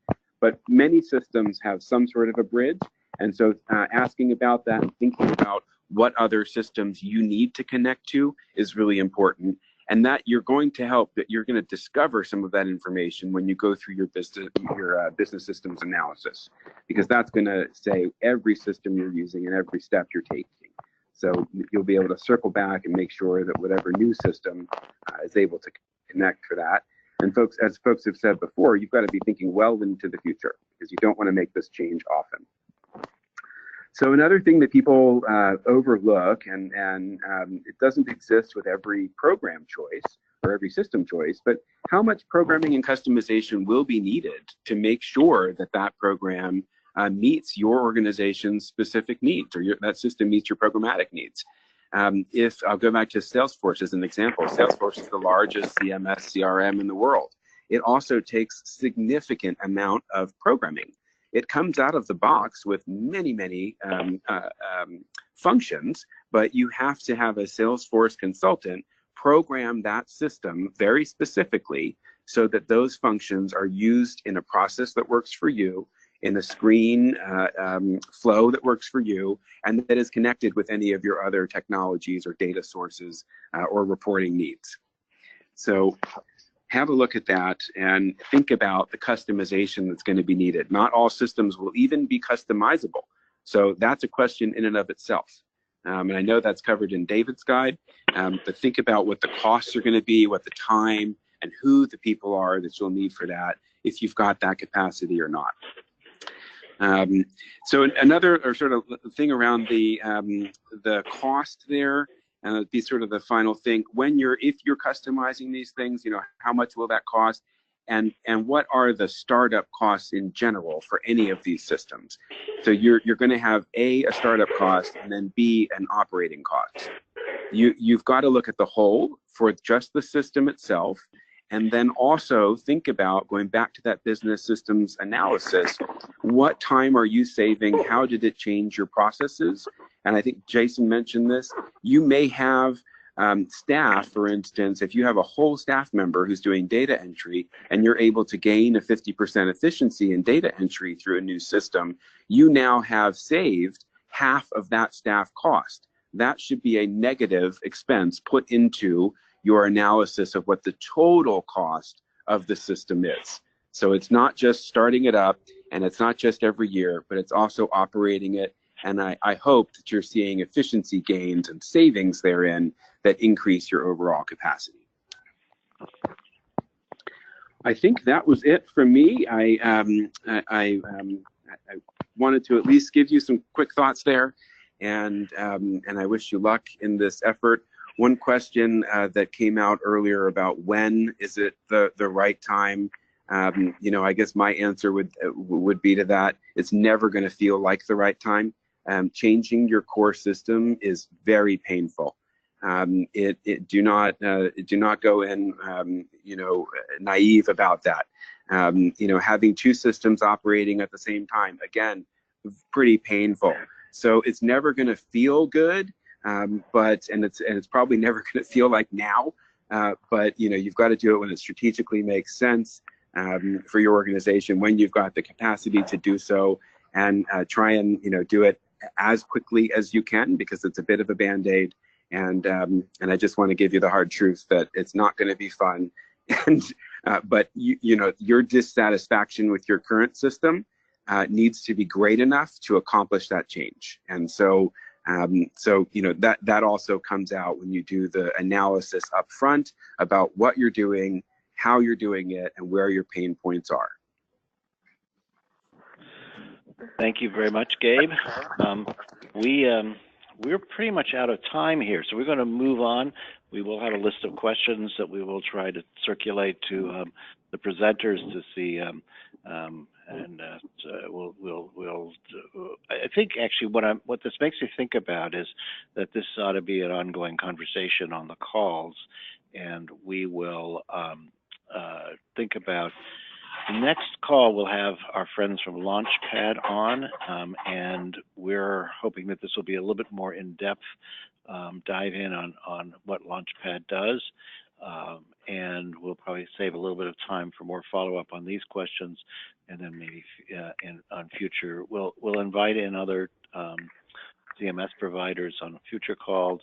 But many systems have some sort of a bridge, and so asking about that and thinking about what other systems you need to connect to is really important, and that you're going to discover some of that information when you go through your business systems analysis, because that's going to say every system you're using and every step you're taking. So you'll be able to circle back and make sure that whatever new system is able to connect for that. And as folks have said before, you've got to be thinking well into the future, because you don't want to make this change often. So another thing that people overlook, and it doesn't exist with every program choice or every system choice, but how much programming and customization will be needed to make sure that that program meets your organization's specific needs, or that system meets your programmatic needs. If I'll go back to Salesforce as an example, Salesforce is the largest CMS CRM in the world. It also takes significant amount of programming. It comes out of the box with many functions, but you have to have a Salesforce consultant program that system very specifically so that those functions are used in a process that works for you, in a screen flow that works for you, and that is connected with any of your other technologies or data sources or reporting needs. So have a look at that and think about the customization that's going to be needed. Not all systems will even be customizable. So that's a question in and of itself. And I know that's covered in David's guide, but think about what the costs are going to be, what the time, and who the people are that you'll need for that, if you've got that capacity or not. So another sort of thing around the cost there, and it'd be sort of the final thing, if you're customizing these things, how much will that cost, and what are the startup costs in general for any of these systems? So you're going to have a startup cost, and then B, an operating cost. You've got to look at the whole for just the system itself, and then also think about, going back to that business systems analysis, what time are you saving? How did it change your processes? And I think Jason mentioned this. You may have staff, for instance, if you have a whole staff member who's doing data entry and you're able to gain a 50% efficiency in data entry through a new system, you now have saved half of that staff cost. That should be a negative expense put into your analysis of what the total cost of the system is. So it's not just starting it up, and it's not just every year, but it's also operating it. And I hope that you're seeing efficiency gains and savings therein that increase your overall capacity. I think that was it from me. I wanted to at least give you some quick thoughts there, and I wish you luck in this effort. One question that came out earlier about when is it the right time? You know, I guess my answer would be to that: it's never going to feel like the right time. Changing your core system is very painful. Do not go in, you know, naive about that. You know, having two systems operating at the same time, again, pretty painful. So it's never going to feel good, but it's probably never going to feel like now. But you know, you've got to do it when it strategically makes sense for your organization, when you've got the capacity to do so, and try and, you know, do it as quickly as you can, because it's a bit of a band-aid. And I just want to give you the hard truth that it's not going to be fun. And but you know, your dissatisfaction with your current system needs to be great enough to accomplish that change. And so you know, that also comes out when you do the analysis up front about what you're doing, how you're doing it, and where your pain points are. Thank you very much, Gabe. We're pretty much out of time here, so we're going to move on. We will have a list of questions that we will try to circulate to the presenters to see, I think actually what this makes me think about is that this ought to be an ongoing conversation on the calls, and we will think about. The next call will have our friends from Launchpad on, and we're hoping that this will be a little bit more in-depth dive in on what Launchpad does, and we'll probably save a little bit of time for more follow-up on these questions, and then maybe on future, we'll invite in other CMS providers on future calls,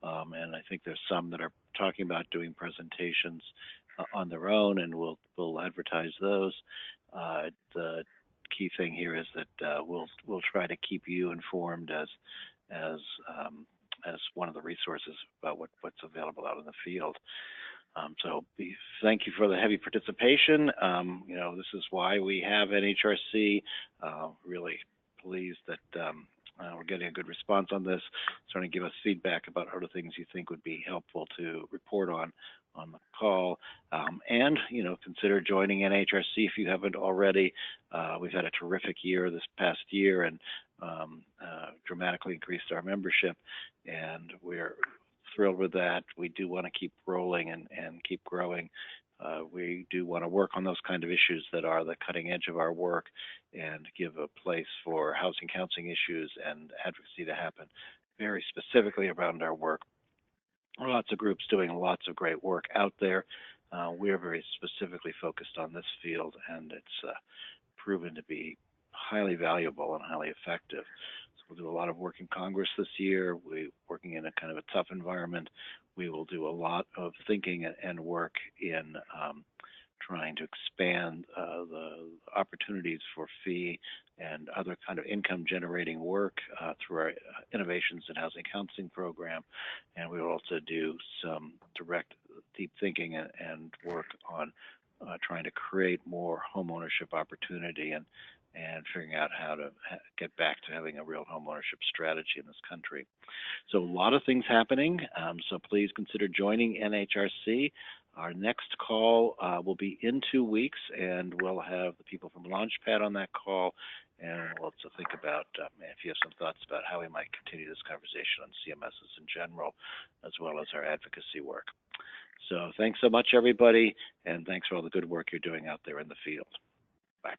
and I think there's some that are talking about doing presentations on their own, and we'll advertise those. The key thing here is that we'll try to keep you informed as one of the resources about what's available out in the field. So thank you for the heavy participation. You know, this is why we have NHRC. Really pleased that we're getting a good response on this. Starting to give us feedback about other things you think would be helpful to report on the call, and you know, consider joining NHRC if you haven't already. We've had a terrific year this past year, and dramatically increased our membership, and we're thrilled with that. We do want to keep rolling and keep growing. We do want to work on those kind of issues that are the cutting edge of our work, and give a place for housing counseling issues and advocacy to happen very specifically around our work. Lots of groups doing lots of great work out there. We're very specifically focused on this field, and it's proven to be highly valuable and highly effective. So we'll do a lot of work in Congress this year. We're working in a kind of a tough environment. We will do a lot of thinking and work in trying to expand the opportunities for fee and other kind of income generating work through our Innovations in Housing Counseling program. And we will also do some direct deep thinking and work on trying to create more home ownership opportunity and figuring out how to get back to having a real home ownership strategy in this country. So a lot of things happening, so please consider joining NHRC. Our next call will be in 2 weeks, and we'll have the people from Launchpad on that call, and we'll also think about if you have some thoughts about how we might continue this conversation on CMSs in general, as well as our advocacy work. So thanks so much, everybody, and thanks for all the good work you're doing out there in the field. Bye.